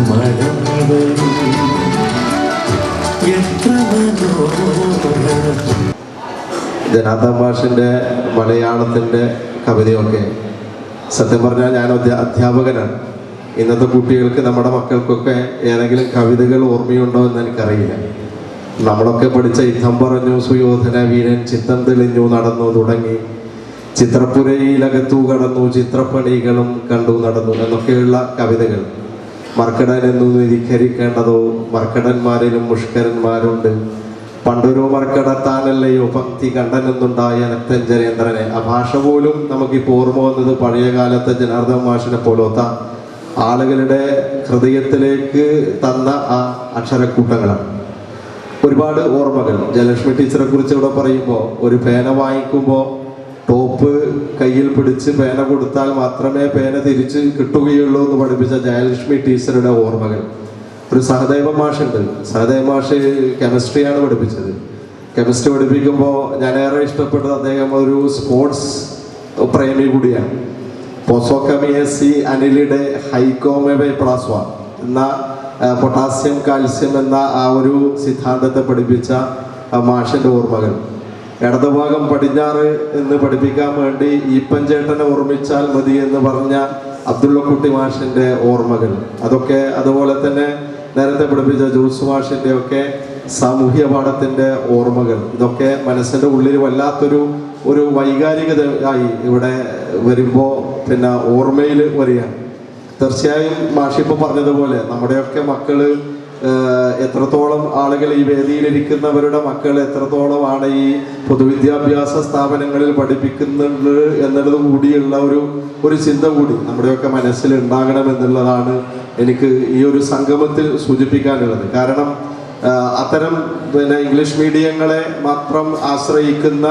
മടങ്ങി വരൂ. എത്ര മനോഹരം. ജനാർദ്ദൻ മാഷിൻ്റെ മലയാളത്തിൻ്റെ കവിതയൊക്കെ സത്യം പറഞ്ഞാൽ ഞാൻ അധ്യാപകനാണ്. ഇന്നത്തെ കുട്ടികൾക്ക്, നമ്മുടെ മക്കൾക്കൊക്കെ ഏതെങ്കിലും കവിതകൾ ഓർമ്മയുണ്ടോ എന്ന് എനിക്കറിയില്ല. നമ്മളൊക്കെ പഠിച്ച യുദ്ധം പറഞ്ഞു സുയോധന വീരൻ, ചിത്തം തെളിഞ്ഞു നടന്നു തുടങ്ങി, ചിത്രപ്പുരയിലകത്തു കടന്നു, ചിത്രപ്പണികളും കണ്ടു നടന്നു എന്നൊക്കെയുള്ള കവിതകൾ. മർക്കടൻ എന്നു നിരീകരിക്കേണ്ടതോ, മർക്കടന്മാരിലും മുഷ്കരന്മാരുണ്ട്, പണ്ടൊരു മർക്കടത്താനല്ലയോ പങ്ക്തി കണ്ടനെന്നുണ്ടായ നക്തഞ്ചരേന്ദ്രനെ. ആ ഭാഷ പോലും നമുക്കിപ്പോൾ ഓർമ്മ വന്നത് പഴയ കാലത്തെ ജനാർദ്ദൻ മാഷിനെ പോലത്തെ ആളുകളുടെ ഹൃദയത്തിലേക്ക് തന്ന ആ അക്ഷരക്കൂട്ടങ്ങളാണ്. ഒരുപാട് ഓർമ്മകൾ. ജയലക്ഷ്മി ടീച്ചറെ കുറിച്ച് ഇവിടെ പറയുമ്പോൾ, ഒരു പേന വാങ്ങിക്കുമ്പോൾ ടോപ്പ് കയ്യിൽ പിടിച്ച് പേന കൊടുത്താൽ മാത്രമേ പേന തിരിച്ച് കിട്ടുകയുള്ളൂ എന്ന് പഠിപ്പിച്ച ജയലക്ഷ്മി ടീച്ചറുടെ ഓർമ്മകൾ. ഒരു സഹദേവ മാഷുണ്ട്. സഹദേവ മാഷ് കെമിസ്ട്രിയാണ് പഠിപ്പിച്ചത്. കെമിസ്ട്രി പഠിപ്പിക്കുമ്പോൾ ഞാനേറെ ഇഷ്ടപ്പെട്ടത് അദ്ദേഹം ഒരു സ്പോർട്സ് പ്രേമി കൂടിയാണ്. പോസോക്കമിയസി അനിലിയുടെ ഹൈക്കോമേബെ പ്ലാസ്വ എന്ന പൊട്ടാസ്യം കാൽസ്യം എന്ന ആ ഒരു സിദ്ധാന്തത്തെ പഠിപ്പിച്ച മാഷിൻ്റെ ഓർമ്മകൾ. ഇടതുഭാഗം പടിഞ്ഞാറ് എന്ന് പഠിപ്പിക്കാൻ വേണ്ടി ഈപ്പഞ്ചേട്ടനെ ഓർമ്മിച്ചാൽ മതി എന്ന് പറഞ്ഞ അബ്ദുള്ളക്കുട്ടി മാഷിൻ്റെ ഓർമ്മകൾ. അതൊക്കെ അതുപോലെ തന്നെ നേരത്തെ പഠിപ്പിച്ച ജോസ് മാഷിൻ്റെ ഒക്കെ സാമൂഹ്യ പാഠത്തിൻ്റെ ഓർമ്മകൾ. ഇതൊക്കെ മനസ്സിൻ്റെ ഉള്ളിൽ വല്ലാത്തൊരു വൈകാരികത ആയി ഇവിടെ വരുമ്പോൾ പിന്നെ ഓർമ്മയിൽ വരികയാണ്. തീർച്ചയായും മാഷിപ്പോൾ പറഞ്ഞതുപോലെ നമ്മുടെയൊക്കെ മക്കള് എത്രത്തോളം ആളുകൾ, ഈ വേദിയിലിരിക്കുന്നവരുടെ മക്കൾ എത്രത്തോളമാണ് ഈ പൊതുവിദ്യാഭ്യാസ സ്ഥാപനങ്ങളിൽ പഠിപ്പിക്കുന്നുണ്ട് എന്നുള്ളത് കൂടിയുള്ള ഒരു ചിന്ത കൂടി നമ്മുടെയൊക്കെ മനസ്സിൽ ഉണ്ടാകണമെന്നുള്ളതാണ് എനിക്ക് ഈ ഒരു സംഗമത്തിൽ സൂചിപ്പിക്കാനുള്ളത്. കാരണം അത്തരം ഇംഗ്ലീഷ് മീഡിയങ്ങളെ മാത്രം ആശ്രയിക്കുന്ന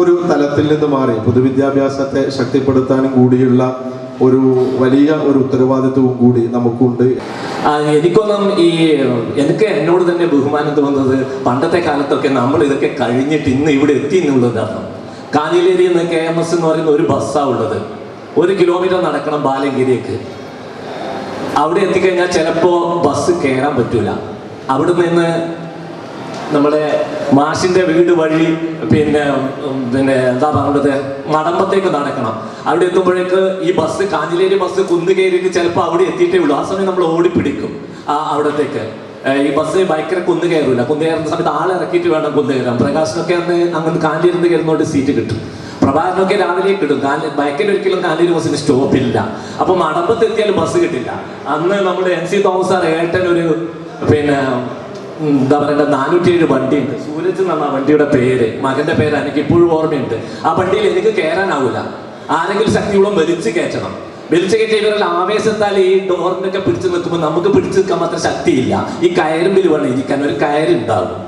ഒരു തലത്തിൽ നിന്ന് മാറി പൊതുവിദ്യാഭ്യാസത്തെ ശക്തിപ്പെടുത്താനും കൂടിയുള്ള ഒരു വലിയ ഉത്തരവാദിത്വവും കൂടി നമുക്കുണ്ട്. എനിക്കൊന്നും എനിക്ക് എന്നോട് തന്നെ ബഹുമാനം തോന്നുന്നത്, പണ്ടത്തെ കാലത്തൊക്കെ നമ്മൾ ഇതൊക്കെ കഴിഞ്ഞിട്ട് ഇന്ന് ഇവിടെ എത്തി എന്നുള്ളതാണ്. കാഞ്ഞിലേരി നിന്ന് KMS എന്ന് പറയുന്ന ഒരു ബസ്സാണ് ഉള്ളത്. 1 കിലോമീറ്റർ നടക്കണം ബാലങ്കിരിക്ക്. അവിടെ എത്തിക്കഴിഞ്ഞാൽ ചിലപ്പോൾ ബസ് കയറാൻ പറ്റൂല. അവിടെ നിന്ന് നമ്മുടെ മാഷിൻ്റെ വീട് വഴി പിന്നെ എന്താ പറയുന്നത്, മടമ്പത്തേക്ക് നടക്കണം. അവിടെ എത്തുമ്പോഴേക്ക് ഈ ബസ്, കാഞ്ഞിലേരി ബസ് കുന്ന് കയറിയിട്ട് ചിലപ്പോൾ അവിടെ എത്തിയിട്ടേ ഉള്ളൂ. ആ സമയം നമ്മൾ ഓടിപ്പിടിക്കും അവിടത്തേക്ക്. ഈ ബസ് ഭയങ്കര കുന്ന് കയറില്ല. കുന്ന് കയറുന്ന സമയത്ത് ആളെ ഇറക്കിയിട്ട് വേണം കുന്ന് കയറാൻ. പ്രകാശനൊക്കെ അങ്ങനെ കാഞ്ഞിരുന്ന് കയറുന്നോണ്ട് സീറ്റ് കിട്ടും. പ്രഭാകരനൊക്കെ രാവിലെ കിട്ടും. ബൈക്കിൽ ഒരിക്കലും കാഞ്ഞിരി ബസ്സിന് സ്റ്റോപ്പില്ല. അപ്പോൾ മടമ്പത്ത് എത്തിയാലും ബസ് കിട്ടില്ല. അന്ന് നമ്മുടെ NC തോമസ് സാർ ഏട്ടൻ ഒരു എന്താ പറയണ്ട 407 വണ്ടിയുണ്ട്. സൂരജ് എന്നാണ് ആ വണ്ടിയുടെ പേര്, മകന്റെ പേര് എനിക്ക് ഇപ്പോഴും ഓർമ്മയുണ്ട്. ആ വണ്ടിയിൽ എനിക്ക് കയറാനാവില്ല, ആരെങ്കിലും ശക്തിയോളം വലിച്ചു കയറ്റണം. വലിച്ചു കയറ്റിയ ഇവരെല്ലാം ആവേശത്താൽ ഈ ഡോറിനൊക്കെ പിടിച്ചു നിൽക്കുമ്പോൾ നമുക്ക് പിടിച്ചു നിൽക്കാൻ മാത്രം ശക്തിയില്ല. ഈ കയറുമ്പിൽ വേണം ഇരിക്കാൻ, ഒരു കയറുണ്ടാവും.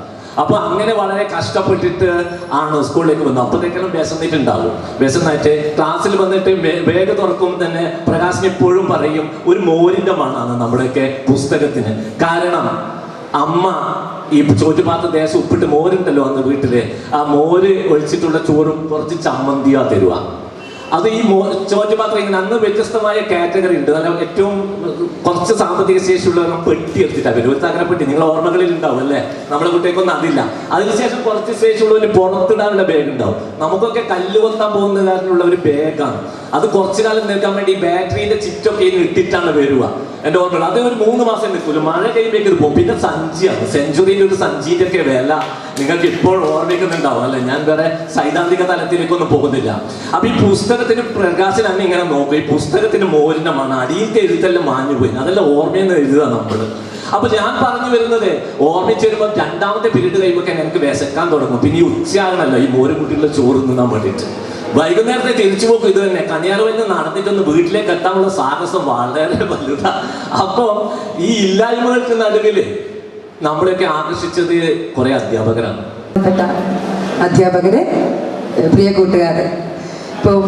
അപ്പൊ അങ്ങനെ വളരെ കഷ്ടപ്പെട്ടിട്ട് ആണ് സ്കൂളിലേക്ക് വന്നത്. അപ്പോഴത്തേക്കെല്ലാം വിശന്നിട്ടുണ്ടാവും. വിശന്നായിട്ട് ക്ലാസ്സിൽ വന്നിട്ട് ബാഗ് തുറക്കുമ്പോൾ തന്നെ പ്രകാശൻ എപ്പോഴും പറയും ഒരു മോരിന്റെ മണാണ് നമ്മുടെയൊക്കെ പുസ്തകത്തിന്. കാരണം അമ്മ ഈ ചോറ്റുപാത്ര ദേശം ഉപ്പിട്ട് മോരുണ്ടല്ലോ അന്ന് വീട്ടില്, ആ മോര് ഒഴിച്ചിട്ടുള്ള ചോറും കുറച്ച് ചമ്മന്തിയാ തരുക. അത് ഈ ചോറ്റുപാത്രം ഇങ്ങനെ അന്ന് വ്യത്യസ്തമായ കാറ്റഗറി ഉണ്ട്. അല്ല ഏറ്റവും കുറച്ച് സാമ്പത്തിക ശേഷിയുള്ളവരും പെട്ടി എടുത്തിട്ടാണ് വരും. ഒരു തകരപ്പെട്ടി നിങ്ങളെ ഓർമ്മകളിൽ ഉണ്ടാവും അല്ലേ? നമ്മുടെ കുട്ടികൾക്കൊന്നും അതില്ല. അതിനുശേഷം കുറച്ച് ശേഷിയുള്ളവര് പുറത്തിടാനുള്ള ബാഗ് ഉണ്ടാവും. നമുക്കൊക്കെ കല്ല് കൊത്താൻ പോകുന്ന കാരണമുള്ള ഒരു ബാഗാണ്. അത് കുറച്ചു കാലം നിൽക്കാൻ വേണ്ടി ബാറ്ററിന്റെ ചിറ്റൊക്കെ ഇട്ടിട്ടാണ് വരിക. എൻ്റെ ഓർമ്മകൾ അത് ഒരു 3 മാസം നിൽക്കൂല, മഴ കഴിയുമ്പോഴേക്ക് ഇത് പോകും. പിന്നെ സഞ്ചിയാണ്, സെഞ്ചുറിന്റെ ഒരു സഞ്ചിന്റെ ഒക്കെ വില നിങ്ങൾക്ക് ഇപ്പോൾ ഓർമ്മിക്കുന്നുണ്ടാവും അല്ലെ? ഞാൻ വേറെ സൈദ്ധാന്തിക തലത്തിലേക്കൊന്നും പോകുന്നില്ല. അപ്പൊ ഈ പുസ്തകത്തിന് പ്രകാശൻ അന്ന് ഇങ്ങനെ നോക്കും, ഈ പുസ്തകത്തിന് മോരിന്റെ മണം, അടിയിലത്തെ എഴുത്തെല്ലാം മാഞ്ഞു പോയി, അതെല്ലാം ഓർമ്മയെന്ന് എഴുതുക നമ്മള്. അപ്പൊ ഞാൻ പറഞ്ഞു വരുന്നത്, ഓർമ്മിച്ച് വരുമ്പോൾ 2ാമത്തെ പീരീഡ് കഴിയുമ്പോൾ എനിക്ക് വിശക്കാൻ തുടങ്ങും. പിന്നെ ഈ ഉച്ചയാകണല്ലോ ഈ മോരും കുട്ടികളുടെ ചോറ് തിന്നാൻ വേണ്ടിയിട്ട്. വൈകുന്നേരത്തെ തിരിച്ചു പോക്കും ഇത് തന്നെ. കന്യാകുമാരിയിൽ നിന്ന് നടന്നിട്ടൊന്ന് വീട്ടിലേക്ക് എത്താനുള്ള സാഹസം വളരെ വലുതാണ്. അപ്പൊ ഈ ഇല്ലായ്മകൾക്ക് നടുവില് നമ്മളെയൊക്കെ ആകർഷിച്ചത് കുറെ അധ്യാപകരാണ്. അധ്യാപകര്, പ്രിയ കൂട്ടുകാര്, ഇപ്പോൾ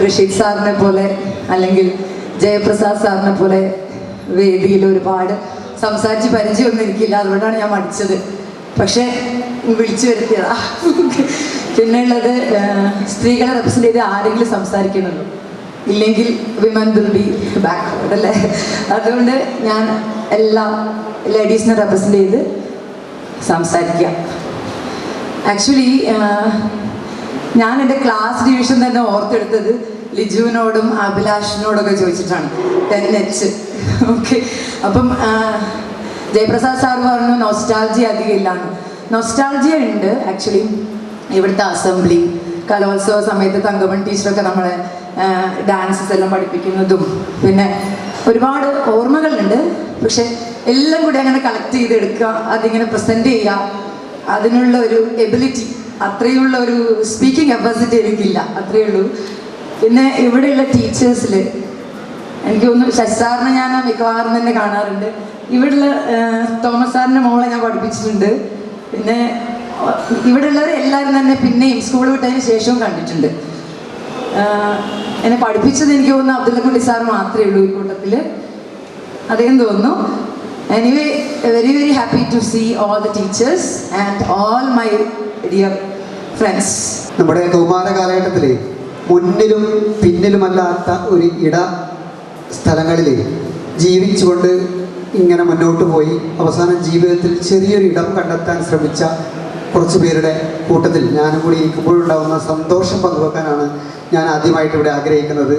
റഷീദ് സാറിനെ പോലെ അല്ലെങ്കിൽ ജയപ്രസാദ് സാറിനെ പോലെ വേദിയിൽ ഒരുപാട് സംസാരിച്ച് പരിചയമൊന്നും എനിക്കില്ല, അതുകൊണ്ടാണ് ഞാൻ മടിച്ചത്. പക്ഷെ വിളിച്ചു വരുത്തിയതാ. പിന്നെ ഉള്ളത്, സ്ത്രീകളെ റെപ്രസെൻ്റ് ചെയ്ത് ആരെങ്കിലും സംസാരിക്കണമല്ലോ, ഇല്ലെങ്കിൽ വിമൻ വിൽ ബി ബാക്ക്വേർഡ് അല്ലേ? അതുകൊണ്ട് ഞാൻ എല്ലാ ലേഡീസിനെ റെപ്രസെൻ്റ് ചെയ്ത് സംസാരിക്കാം. ആക്ച്വലി ഞാൻ എൻ്റെ ക്ലാസ് ഡിവിഷൻ തന്നെ ഓർത്തെടുത്തത് ലിജുവിനോടും അഭിലാഷിനോടൊക്കെ ചോദിച്ചിട്ടാണ്. 10H. ഓക്കെ. അപ്പം ജയപ്രസാദ് സാർ പറഞ്ഞു നൊസ്റ്റാൾജിയ അധികം ഇല്ലാന്ന്. നൊസ്റ്റാൾജിയ ഉണ്ട് ആക്ച്വലി. ഇവിടുത്തെ അസംബ്ലി, കലോത്സവ സമയത്ത് തങ്കമൺ ടീച്ചറൊക്കെ നമ്മളെ ഡാൻസസ് എല്ലാം പഠിപ്പിക്കുന്നതും പിന്നെ ഒരുപാട് ഓർമ്മകളുണ്ട്. പക്ഷെ എല്ലാം കൂടി അങ്ങനെ കളക്ട് ചെയ്തെടുക്കുക, അതിങ്ങനെ പ്രസൻറ്റ് ചെയ്യുക, അതിനുള്ള ഒരു എബിലിറ്റി, അത്രയുള്ള ഒരു സ്പീക്കിംഗ് കപ്പാസിറ്റി എനിക്കില്ല, അത്രയേ ഉള്ളൂ. പിന്നെ ഇവിടെയുള്ള ടീച്ചേഴ്സിൽ എനിക്ക് തോന്നുന്നു ശശി സാറിനെ ഞാൻ മിക്കവാറും തന്നെ കാണാറുണ്ട്. ഇവിടെയുള്ള തോമസ് സാറിൻ്റെ മോളെ ഞാൻ പഠിപ്പിച്ചിട്ടുണ്ട്. പിന്നെ ഇവിടെയുള്ളവർ എല്ലാവരും തന്നെ പിന്നെയും സ്കൂൾ വിട്ടതിന് ശേഷവും കണ്ടിട്ടുണ്ട്. എന്നെ പഠിപ്പിച്ചത് എനിക്ക് തോന്നുന്നു അബ്ദുള്ളക്കുട്ടി സാർ മാത്രമേ ഉള്ളൂ ഈ കൂട്ടത്തിൽ, അതേം തോന്നുന്നു. Anyway, very very happy to see all the teachers and all my dear friends. നമ്മുടെ കൗമാര കാലഘട്ടത്തിൽ മുന്നിലും പിന്നിലുമല്ലാത്ത ഒരു സ്ഥലങ്ങളിൽ ജീവിച്ചുകൊണ്ട് ഇങ്ങനെ മുന്നോട്ട് പോയി അവസാനം ജീവിതത്തിൽ ചെറിയൊരു ഇടം കണ്ടെത്താൻ ശ്രമിച്ച കുറച്ച് പേരുടെ കൂട്ടത്തിൽ ഞാനും കൂടി ഇരിക്കുമ്പോഴുണ്ടാകുന്ന സന്തോഷം പങ്കുവെക്കാനാണ് ഞാൻ ആദ്യമായിട്ട് ഇവിടെ ആഗ്രഹിക്കുന്നത്.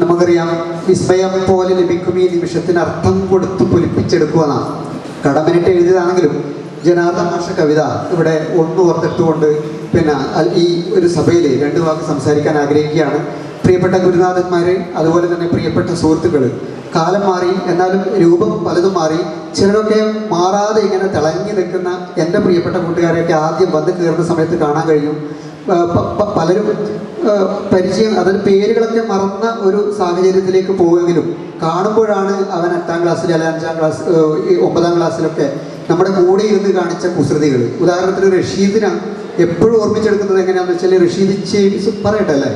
നമുക്കറിയാം, വിസ്മയം പോലെ ലഭിക്കും ഈ നിമിഷത്തിന് അർത്ഥം കൊടുത്ത് പൊലിപ്പിച്ചെടുക്കുമെന്നാണ് കടമനിട്ട് എഴുതിയതാണെങ്കിലും ജനാർദ്ദന മാഷ കവിത ഇവിടെ ഒന്ന് ഓർത്തെടുത്തുകൊണ്ട് പിന്നെ ഈ ഒരു സഭയിൽ 2 വാക്ക് സംസാരിക്കാൻ ആഗ്രഹിക്കുകയാണ്. പ്രിയപ്പെട്ട ഗുരുനാഥന്മാർ, അതുപോലെ തന്നെ പ്രിയപ്പെട്ട സുഹൃത്തുക്കൾ, കാലം മാറി, എന്നാലും രൂപം പലതും മാറി. ചിലരൊക്കെ മാറാതെ ഇങ്ങനെ തിളങ്ങി നിൽക്കുന്ന എൻ്റെ പ്രിയപ്പെട്ട കൂട്ടുകാരെയൊക്കെ ആദ്യം വന്ന് കയറുന്ന സമയത്ത് കാണാൻ കഴിയും. പലരും പരിചയം, അതിന് പേരുകളൊക്കെ മറന്ന ഒരു സാഹചര്യത്തിലേക്ക് പോവുമെങ്കിലും കാണുമ്പോഴാണ് അവൻ 8ാം ക്ലാസ്സിൽ അല്ലെങ്കിൽ 5ാം ക്ലാസ് 9ാം ക്ലാസ്സിലൊക്കെ നമ്മുടെ കൂടെ ഇരുന്ന് കാണിച്ച കുസൃതികൾ. ഉദാഹരണത്തിന് റഷീദിനെ എപ്പോഴും ഓർമ്മിച്ചെടുക്കുന്നത് എങ്ങനെയാണെന്ന് വെച്ചാൽ, റഷീദ് ചെവി പറയട്ടെ അല്ലേ,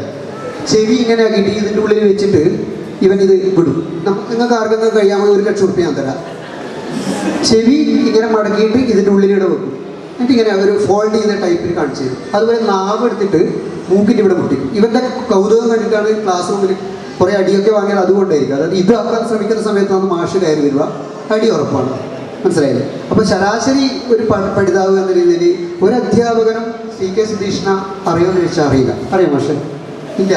ചെവി ഇങ്ങനെ ആക്കിയിട്ട് ഇതിൻ്റെ ഉള്ളിൽ വെച്ചിട്ട് ഇവൻ ഇത് വിടും. നിങ്ങൾക്ക് ആർക്കൊക്കെ കഴിയാമോ 1 ലക്ഷം റുപ്യ ഞാൻ തരാം. ചെവി ഇങ്ങനെ മടക്കിയിട്ട് ഇതിൻ്റെ ഉള്ളിലിടെ വെക്കും, എന്നിട്ട് ഇങ്ങനെ ഒരു ഫോൾഡ് ചെയ്ത ടൈപ്പിൽ കാണിച്ചു തരും. അതുപോലെ നാവ് എടുത്തിട്ട് മൂക്കിൻ്റെ ഇവിടെ മുട്ടിക്കും. ഇവൻ്റെ കൗതുകം കണ്ടിട്ടാണ് ക്ലാസ് റൂമിൽ കുറേ അടിയൊക്കെ വാങ്ങിയത് അതുകൊണ്ടായിരിക്കും. അതായത് ഇതാക്കാൻ ശ്രമിക്കുന്ന സമയത്താണ് മാഷ് കയറി വരിക, അടി ഉറപ്പാണ്. മനസ്സിലായില്ലേ? അപ്പോൾ ശരാശരി ഒരു പഠിതാവ് എന്ന രീതിയിൽ ഒരു അധ്യാപകനും CK സുധീഷിനെ അറിയുമെന്ന് ചോദിച്ചാൽ അറിയില്ല. അറിയാം മാഷെ? ഇല്ല,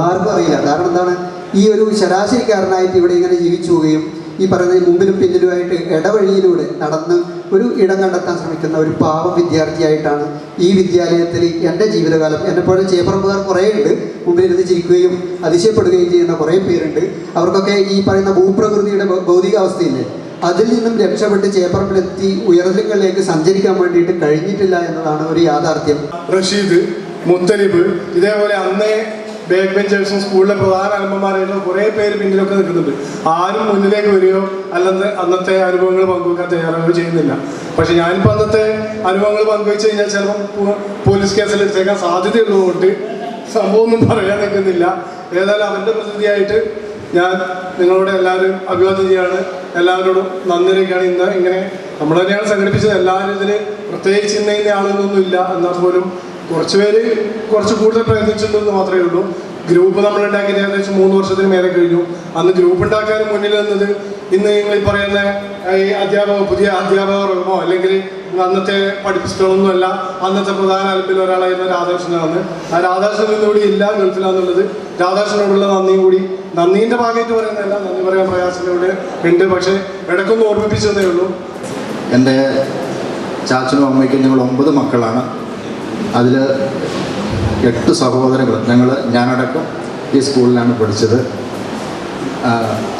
ആർക്കും അറിയില്ല. കാരണം എന്താണ്, ഈ ഒരു ശരാശരിക്കാരനായിട്ട് ഇവിടെ ഇങ്ങനെ ജീവിച്ചു പോവുകയും ഈ പറയുന്ന മുമ്പിലും പിന്നിലുമായിട്ട് ഇടവഴിയിലൂടെ നടന്ന് ഒരു ഇടം കണ്ടെത്താൻ ശ്രമിക്കുന്ന ഒരു പാവം വിദ്യാർത്ഥിയായിട്ടാണ് ഈ വിദ്യാലയത്തിൽ എൻ്റെ ജീവിതകാലം. എന്നെപ്പോലെ ചേപ്പറമ്പുകാർ കുറേ ഉണ്ട്, മുമ്പിലിരുന്ന് ചിരിക്കുകയും അതിശയപ്പെടുകയും ചെയ്യുന്ന കുറേ പേരുണ്ട്. അവർക്കൊക്കെ ഈ പറയുന്ന ഭൂപ്രകൃതിയുടെ ഭൗതികാവസ്ഥയില്ലേ, അതിൽ നിന്നും രക്ഷപ്പെട്ട് ചേപ്പറമ്പിലെത്തി ഉയരങ്ങളിലേക്ക് സഞ്ചരിക്കാൻ വേണ്ടിയിട്ട് കഴിഞ്ഞിട്ടില്ല എന്നതാണ് ഒരു യാഥാർത്ഥ്യം. റഷീദ്, മുത്തലിബ്, ഇതേപോലെ അന്നേ ബാക്ക് ബെഞ്ചേഴ്സും സ്കൂളിലെ പ്രധാന അലമ്പന്മാരായിട്ടുള്ള കുറേ പേര് പിന്നിലൊക്കെ നിൽക്കുന്നുണ്ട്. ആരും മുന്നിലേക്ക് വരികയോ അല്ലെന്ന് അന്നത്തെ അനുഭവങ്ങൾ പങ്കുവെക്കാൻ തയ്യാറാവുകയോ ചെയ്യുന്നില്ല. പക്ഷെ ഞാനിപ്പോൾ അന്നത്തെ അനുഭവങ്ങൾ പങ്കുവെച്ച് കഴിഞ്ഞാൽ ചിലപ്പോൾ പോലീസ് കേസിൽ എടുത്തേക്കാൻ സാധ്യതയുള്ളതുകൊണ്ട് സംഭവമൊന്നും പറയാൻ നിൽക്കുന്നില്ല. ഏതായാലും അവൻ്റെ പ്രതിനിധിയായിട്ട് ഞാൻ നിങ്ങളോട് എല്ലാവരും അഭിവാദ്യം ചെയ്യാണ്. എല്ലാവരോടും നന്ദിയൊക്കെയാണ്. ഇന്ന് ഇങ്ങനെ നമ്മൾ തന്നെയാണ് സംഘടിപ്പിച്ചത്. എല്ലാവരും ഇതിൽ പ്രത്യേകിച്ച് ഇന്ന ആളൊന്നും ഇല്ല. എന്നാൽ പോലും കുറച്ച് പേര് കുറച്ച് കൂടുതൽ പ്രയത്നിച്ചിട്ടുണ്ടെന്ന് മാത്രമേ ഉള്ളൂ. ഗ്രൂപ്പ് നമ്മൾ ഉണ്ടാക്കിയത് ഏകദേശം 3 വർഷത്തിന് മേലെ കഴിഞ്ഞു. അന്ന് ഗ്രൂപ്പ് ഉണ്ടാക്കാനും മുന്നിൽ നിന്നത് ഇന്ന് നിങ്ങൾ ഈ പറയുന്ന ഈ പുതിയ അധ്യാപകർമോ അല്ലെങ്കിൽ അന്നത്തെ പഠിപ്പിച്ചിട്ടൊന്നുമല്ല, അന്നത്തെ പ്രധാന അലമ്പിൽ ഒരാളായിരുന്ന രാധാകൃഷ്ണനാണ്. ആ രാധാകൃഷ്ണൻ ഇന്നുകൂടി ഇല്ല, ഗൾഫിലാന്നുള്ളത്. രാധാകൃഷ്ണനോടുള്ള നന്ദിയും കൂടി, നന്ദീൻ്റെ ഭാഗമായിട്ട് പറയുന്നതല്ല, നന്ദി പറയാൻ പ്രയാസത്തിലൂടെ ഉണ്ട്. പക്ഷേ ഇടയ്ക്കൊന്ന് ഓർമ്മിപ്പിച്ചതേ ഉള്ളൂ. എൻ്റെ ചാച്ചനും അമ്മയ്ക്കും ഞങ്ങൾ 9 മക്കളാണ്. അതിൽ 8 സഹോദരങ്ങൾ. ഞാനടക്കം ഈ സ്കൂളിലാണ് പഠിച്ചത്.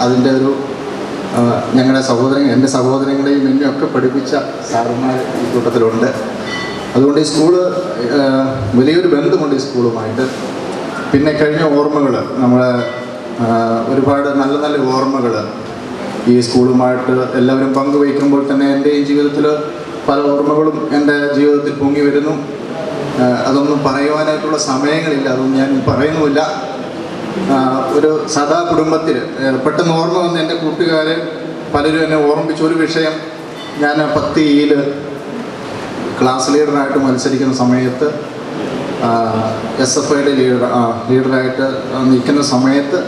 അതിൻ്റെ ഒരു എൻ്റെ സഹോദരങ്ങളെയും എന്നെയൊക്കെ പഠിപ്പിച്ച സാറുമാർ ഈ കൂട്ടത്തിലുണ്ട്. അതുകൊണ്ട് ഈ സ്കൂള് വലിയൊരു ബന്ധമുണ്ട് ഈ സ്കൂളുമായിട്ട്. പിന്നെ കഴിഞ്ഞ ഓർമ്മകൾ, നമ്മളെ ഒരുപാട് നല്ല നല്ല ഓർമ്മകൾ ഈ സ്കൂളുമായിട്ട് എല്ലാവരും പങ്കുവയ്ക്കുമ്പോൾ തന്നെ എൻ്റെ ഈ ജീവിതത്തിൽ പല ഓർമ്മകളും എൻ്റെ ജീവിതത്തിൽ പൊങ്ങി വരുന്നു. അതൊന്നും പറയുവാനായിട്ടുള്ള സമയങ്ങളില്ല, അതൊന്നും ഞാൻ പറയുന്നുമില്ല. ഒരു സദാ കുടുംബത്തിൽ പെട്ടെന്ന് ഓർമ്മ വന്ന് എൻ്റെ കൂട്ടുകാർ പലരും എന്നെ ഓർമ്മിച്ച ഒരു വിഷയം, ഞാൻ 10യിൽ ക്ലാസ് ലീഡറായിട്ട് മത്സരിക്കുന്ന സമയത്ത് SFIയുടെ ലീഡറായിട്ട് നിൽക്കുന്ന സമയത്ത്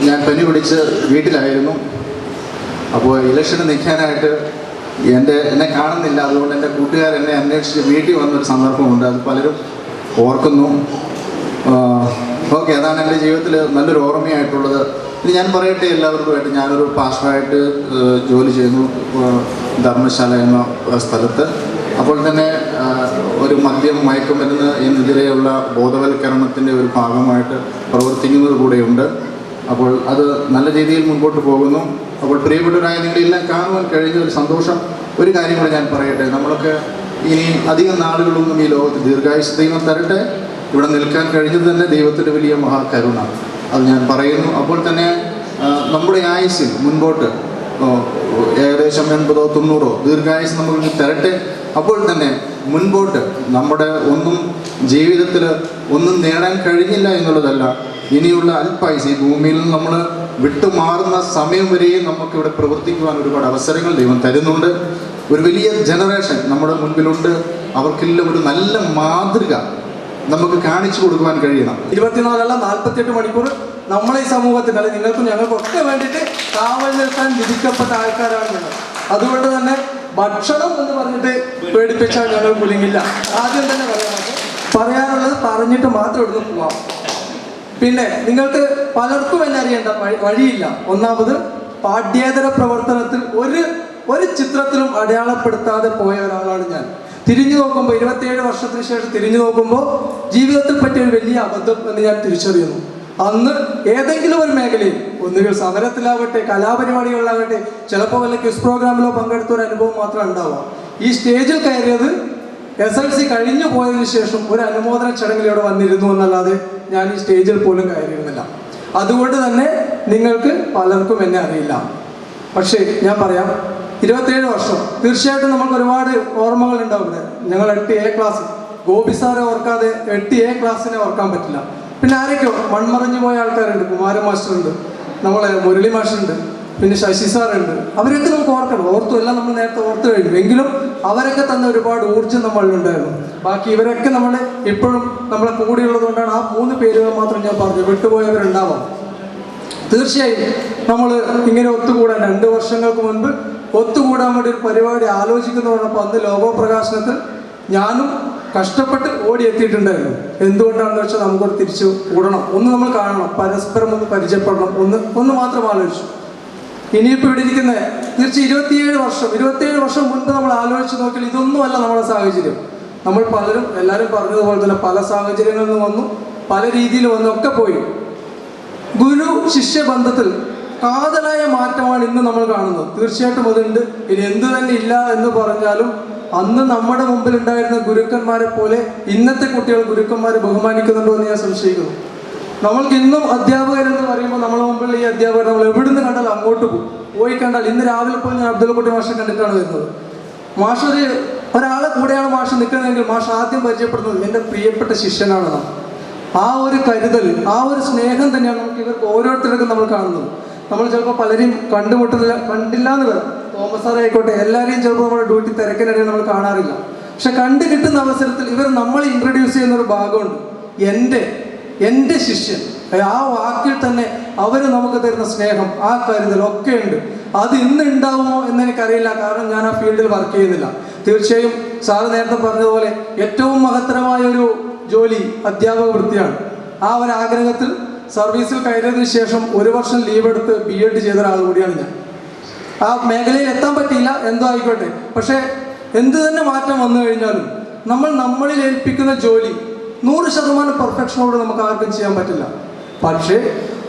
ഞാൻ പനി പിടിച്ച് വീട്ടിലായിരുന്നു. അപ്പോൾ ഇലക്ഷന് നിൽക്കാനായിട്ട് എന്നെ കാണുന്നില്ല. അതുകൊണ്ട് എൻ്റെ കൂട്ടുകാരെന്നെ അന്വേഷിച്ച് വീട്ടിൽ വന്നൊരു സന്ദർഭമുണ്ട്. അത് പലരും ഓർക്കുന്നു. ഓക്കെ, അതാണ് എൻ്റെ ജീവിതത്തിൽ നല്ലൊരു ഓർമ്മയായിട്ടുള്ളത്. ഇനി ഞാൻ പറയട്ടെ എല്ലാവർക്കുമായിട്ട്, ഞാനൊരു പാസ്റ്ററായിട്ട് ജോലി ചെയ്യുന്നു ധർമ്മശാല എന്ന സ്ഥലത്ത്. അപ്പോൾ തന്നെ ഒരു മയക്കുമരുന്ന് എന്നെതിരെയുള്ള ബോധവൽക്കരണത്തിൻ്റെ ഒരു ഭാഗമായിട്ട് പ്രവർത്തിക്കുന്നത് കൂടെയുണ്ട്. അപ്പോൾ അത് നല്ല രീതിയിൽ മുൻപോട്ട് പോകുന്നു. അപ്പോൾ പ്രിയപ്പെട്ടവരായ നിങ്ങളെല്ലാം കാണുവാൻ കഴിഞ്ഞ ഒരു സന്തോഷം. ഒരു കാര്യം കൂടെ ഞാൻ പറയട്ടെ, നമ്മളൊക്കെ ഇനി അധികം നാളുകളൊന്നും ഈ ലോകത്ത് ദീർഘായുസ് ദൈവം തരട്ടെ. ഇവിടെ നിൽക്കാൻ കഴിഞ്ഞത് തന്നെ ദൈവത്തിൻ്റെ വലിയ മഹാകരുണ, അത് ഞാൻ പറയുന്നു. അപ്പോൾ തന്നെ നമ്മുടെ ആയുസ്സിൽ മുൻപോട്ട് ഏകദേശം 80-90 ദീർഘായുസ് നമുക്ക് തരട്ടെ. അപ്പോൾ തന്നെ മുൻപോട്ട് നമ്മുടെ ജീവിതത്തിൽ ഒന്നും നേടാൻ കഴിഞ്ഞില്ല എന്നുള്ളതല്ല, ഇനിയുള്ള അല്പായുസ് ഈ ഭൂമിയിൽ നിന്ന് നമ്മൾ വിട്ടുമാറുന്ന സമയം വരെയും നമുക്കിവിടെ പ്രവർത്തിക്കുവാൻ ഒരുപാട് അവസരങ്ങൾ ദൈവം തരുന്നുണ്ട്. ഒരു വലിയ ജനറേഷൻ നമ്മുടെ മുൻപിലുണ്ട്. അവർക്കെല്ലാം ഒരു നല്ല മാതൃക നമുക്ക് കാണിച്ചു കൊടുക്കുവാൻ കഴിയണം. 24 അല്ല 48 മണിക്കൂർ നമ്മളെ ഈ സമൂഹത്തിന്, അല്ലെങ്കിൽ നിങ്ങൾക്കും ഞങ്ങൾക്കൊക്കെ വേണ്ടിയിട്ട് കാവൽ നിൽക്കാൻ വിധിക്കപ്പെട്ട ആൾക്കാരാണ് ഞങ്ങൾ. അതുകൊണ്ട് തന്നെ ഭക്ഷണം എന്ന് പറഞ്ഞിട്ട് പേടിപ്പിച്ചാൽ ഞങ്ങൾ കുലുങ്ങില്ല. ആദ്യം തന്നെ പറയാനുള്ളത് പറഞ്ഞിട്ട് മാത്രം ഇവിടുന്ന് പോവാം. പിന്നെ നിങ്ങൾക്ക് പലർക്കും എന്നെ അറിയേണ്ട വഴിയില്ല. ഒന്നാമത് പാഠ്യേതര പ്രവർത്തനത്തിൽ ഒരു ചിത്രത്തിലും അടയാളപ്പെടുത്താതെ പോയ ഒരാളാണ് ഞാൻ. തിരിഞ്ഞു നോക്കുമ്പോൾ 27 വർഷത്തിന് ശേഷം തിരിഞ്ഞു നോക്കുമ്പോൾ ജീവിതത്തിൽ പറ്റിയൊരു വലിയ അബദ്ധം എന്ന് ഞാൻ തിരിച്ചറിയുന്നു. അന്ന് ഏതെങ്കിലും ഒരു മേഖലയിൽ ഒന്നുകിൽ സമരത്തിലാവട്ടെ, കലാപരിപാടികളിലാവട്ടെ, ചിലപ്പോൾ വല്ല ക്വിസ് പ്രോഗ്രാമിലോ പങ്കെടുത്ത ഒരു അനുഭവം മാത്രം ഉണ്ടാവുക. ഈ സ്റ്റേജിൽ കയറിയത് SLC കഴിഞ്ഞു പോയതിനു ശേഷം ഒരു അനുമോദന ചടങ്ങിലൂടെ വന്നിരുന്നു എന്നല്ലാതെ ഞാൻ ഈ സ്റ്റേജിൽ പോലും കയറിയിരുന്നില്ല. അതുകൊണ്ട് തന്നെ നിങ്ങൾക്ക് പലർക്കും എന്നെ അറിയില്ല. പക്ഷേ ഞാൻ പറയാം, 27 വർഷം തീർച്ചയായിട്ടും നമുക്ക് ഒരുപാട് ഓർമ്മകൾ ഉണ്ടാവും. ഞങ്ങൾ 8A ക്ലാസ്, ഗോപി സാറെ ഓർക്കാതെ 8A ക്ലാസ്സിനെ ഓർക്കാൻ പറ്റില്ല. പിന്നെ ആരൊക്കെയോ മൺമറഞ്ഞു പോയ ആൾക്കാരുണ്ട്. കുമാരൻ മാസ്റ്ററുണ്ട്, നമ്മളെ മുരളി മാഷുണ്ട്, പിന്നെ ശശി സാറുണ്ട്. അവരൊക്കെ നമുക്ക് ഓർക്കണം. എല്ലാം നമ്മൾ നേരത്തെ ഓർത്തു കഴിഞ്ഞു. എങ്കിലും അവരൊക്കെ തന്ന ഒരുപാട് ഊർജ്ജം നമ്മളിലുണ്ടായിരുന്നു. ബാക്കി ഇവരൊക്കെ നമ്മളെ ഇപ്പോഴും നമ്മളെ കൂടിയുള്ളത് കൊണ്ടാണ് ആ 3 പേരുകൾ മാത്രം ഞാൻ പറഞ്ഞു. വിട്ടുപോയവരുണ്ടാവാം. തീർച്ചയായും നമ്മൾ ഇങ്ങനെ ഒത്തുകൂടാൻ 2 വർഷങ്ങൾക്ക് മുൻപ് ഒത്തുകൂടാൻ വേണ്ടി ഒരു പരിപാടി ആലോചിക്കുന്നതോടൊപ്പം അന്ന് ലോഗോ പ്രകാശനത്തിൽ ഞാനും കഷ്ടപ്പെട്ട് ഓടിയെത്തിയിട്ടുണ്ടായിരുന്നു. എന്തുകൊണ്ടാണെന്ന് വെച്ചാൽ നമുക്കൊരു തിരിച്ചു കൂടണം, ഒന്ന് നമ്മൾ കാണണം, പരസ്പരം ഒന്ന് പരിചയപ്പെടണം, ഒന്ന് മാത്രം ആലോചിച്ചു. ഇനിയിപ്പോൾ ഇവിടെ ഇരിക്കുന്ന തീർച്ചയായും 27 വർഷം മുൻപ് നമ്മൾ ആലോചിച്ച് നോക്കിയാൽ ഇതൊന്നുമല്ല നമ്മുടെ സാഹചര്യം. നമ്മൾ എല്ലാവരും പറഞ്ഞതുപോലെ തന്നെ പല സാഹചര്യങ്ങളിൽ നിന്ന് വന്നു, പല രീതിയിൽ വന്നൊക്കെ പോയി. ഗുരു ശിഷ്യ ബന്ധത്തിൽ കാതലായ മാറ്റമാണ് ഇന്ന് നമ്മൾ കാണുന്നത്. തീർച്ചയായിട്ടും അതുണ്ട്. ഇനി എന്തു തന്നെ ഇല്ല എന്ന് പറഞ്ഞാലും അന്ന് നമ്മുടെ മുമ്പിൽ ഉണ്ടായിരുന്ന ഗുരുക്കന്മാരെ പോലെ ഇന്നത്തെ കുട്ടികൾ ഗുരുക്കന്മാരെ ബഹുമാനിക്കുന്നുണ്ടോ എന്ന് ഞാൻ സംശയിക്കുന്നു. നമ്മൾക്ക് ഇന്നും അധ്യാപകരെന്ന് പറയുമ്പോൾ നമ്മുടെ മുമ്പിൽ ഈ അധ്യാപകർ നമ്മൾ എവിടുന്ന് കണ്ടാലും അങ്ങോട്ട് പോയി കണ്ടാൽ, ഇന്ന് രാവിലെ പോയി ഞാൻ അബ്ദുള്ളക്കുട്ടി മാഷെ കണ്ടിട്ടാണ് വരുന്നത്. മാഷ് ഒരാളെ കൂടെയാണ് മാഷ് നിൽക്കുന്നതെങ്കിൽ മാഷ് ആദ്യം പരിചയപ്പെടുന്നത് എൻ്റെ പ്രിയപ്പെട്ട ശിഷ്യനാണ്. ആ ഒരു കരുതൽ, ആ ഒരു സ്നേഹം തന്നെയാണ് നമുക്ക് ഇവർക്ക് ഓരോരുത്തർക്കും നമ്മൾ കാണുന്നത്. നമ്മൾ ചിലപ്പോൾ പലരെയും കണ്ടില്ല എന്ന് വരാം. തോമസ് സാർ ആയിക്കോട്ടെ, എല്ലാവരെയും ചിലപ്പോൾ നമ്മുടെ ഡ്യൂട്ടി തിരക്കിനിടയിൽ നമ്മൾ കാണാറില്ല. പക്ഷെ കണ്ടു കിട്ടുന്ന അവസരത്തിൽ ഇവർ നമ്മൾ ഇൻട്രൊഡ്യൂസ് ചെയ്യുന്നൊരു ഭാഗമുണ്ട്. എൻ്റെ ശിഷ്യൻ, ആ വാക്കിൽ തന്നെ അവർ നമുക്ക് തരുന്ന സ്നേഹം, ആ കരുതൽ ഒക്കെ ഉണ്ട്. അത് ഇന്ന് ഉണ്ടാവുമോ എന്നെനിക്കറിയില്ല, കാരണം ഞാൻ ആ ഫീൽഡിൽ വർക്ക് ചെയ്യുന്നില്ല. തീർച്ചയായും സാറ് നേരത്തെ പറഞ്ഞതുപോലെ ഏറ്റവും മഹത്തരമായ ഒരു ജോലി അധ്യാപക വൃത്തിയാണ്. ആ ഒരു ആഗ്രഹത്തിൽ സർവീസിൽ കയറിയതിനു ശേഷം 1 വർഷം ലീവ് എടുത്ത് BEd ചെയ്ത ഒരാൾ കൂടിയാണ് ഞാൻ. ആ മേഖലയിൽ എത്താൻ പറ്റിയില്ല, എന്തോ ആയിക്കോട്ടെ. പക്ഷേ എന്ത് തന്നെ മാറ്റം വന്നു കഴിഞ്ഞാലും നമ്മളിൽ ഏൽപ്പിക്കുന്ന ജോലി 100% പെർഫെക്ഷനോട് നമുക്ക് ആർക്കും ചെയ്യാൻ പറ്റില്ല. പക്ഷേ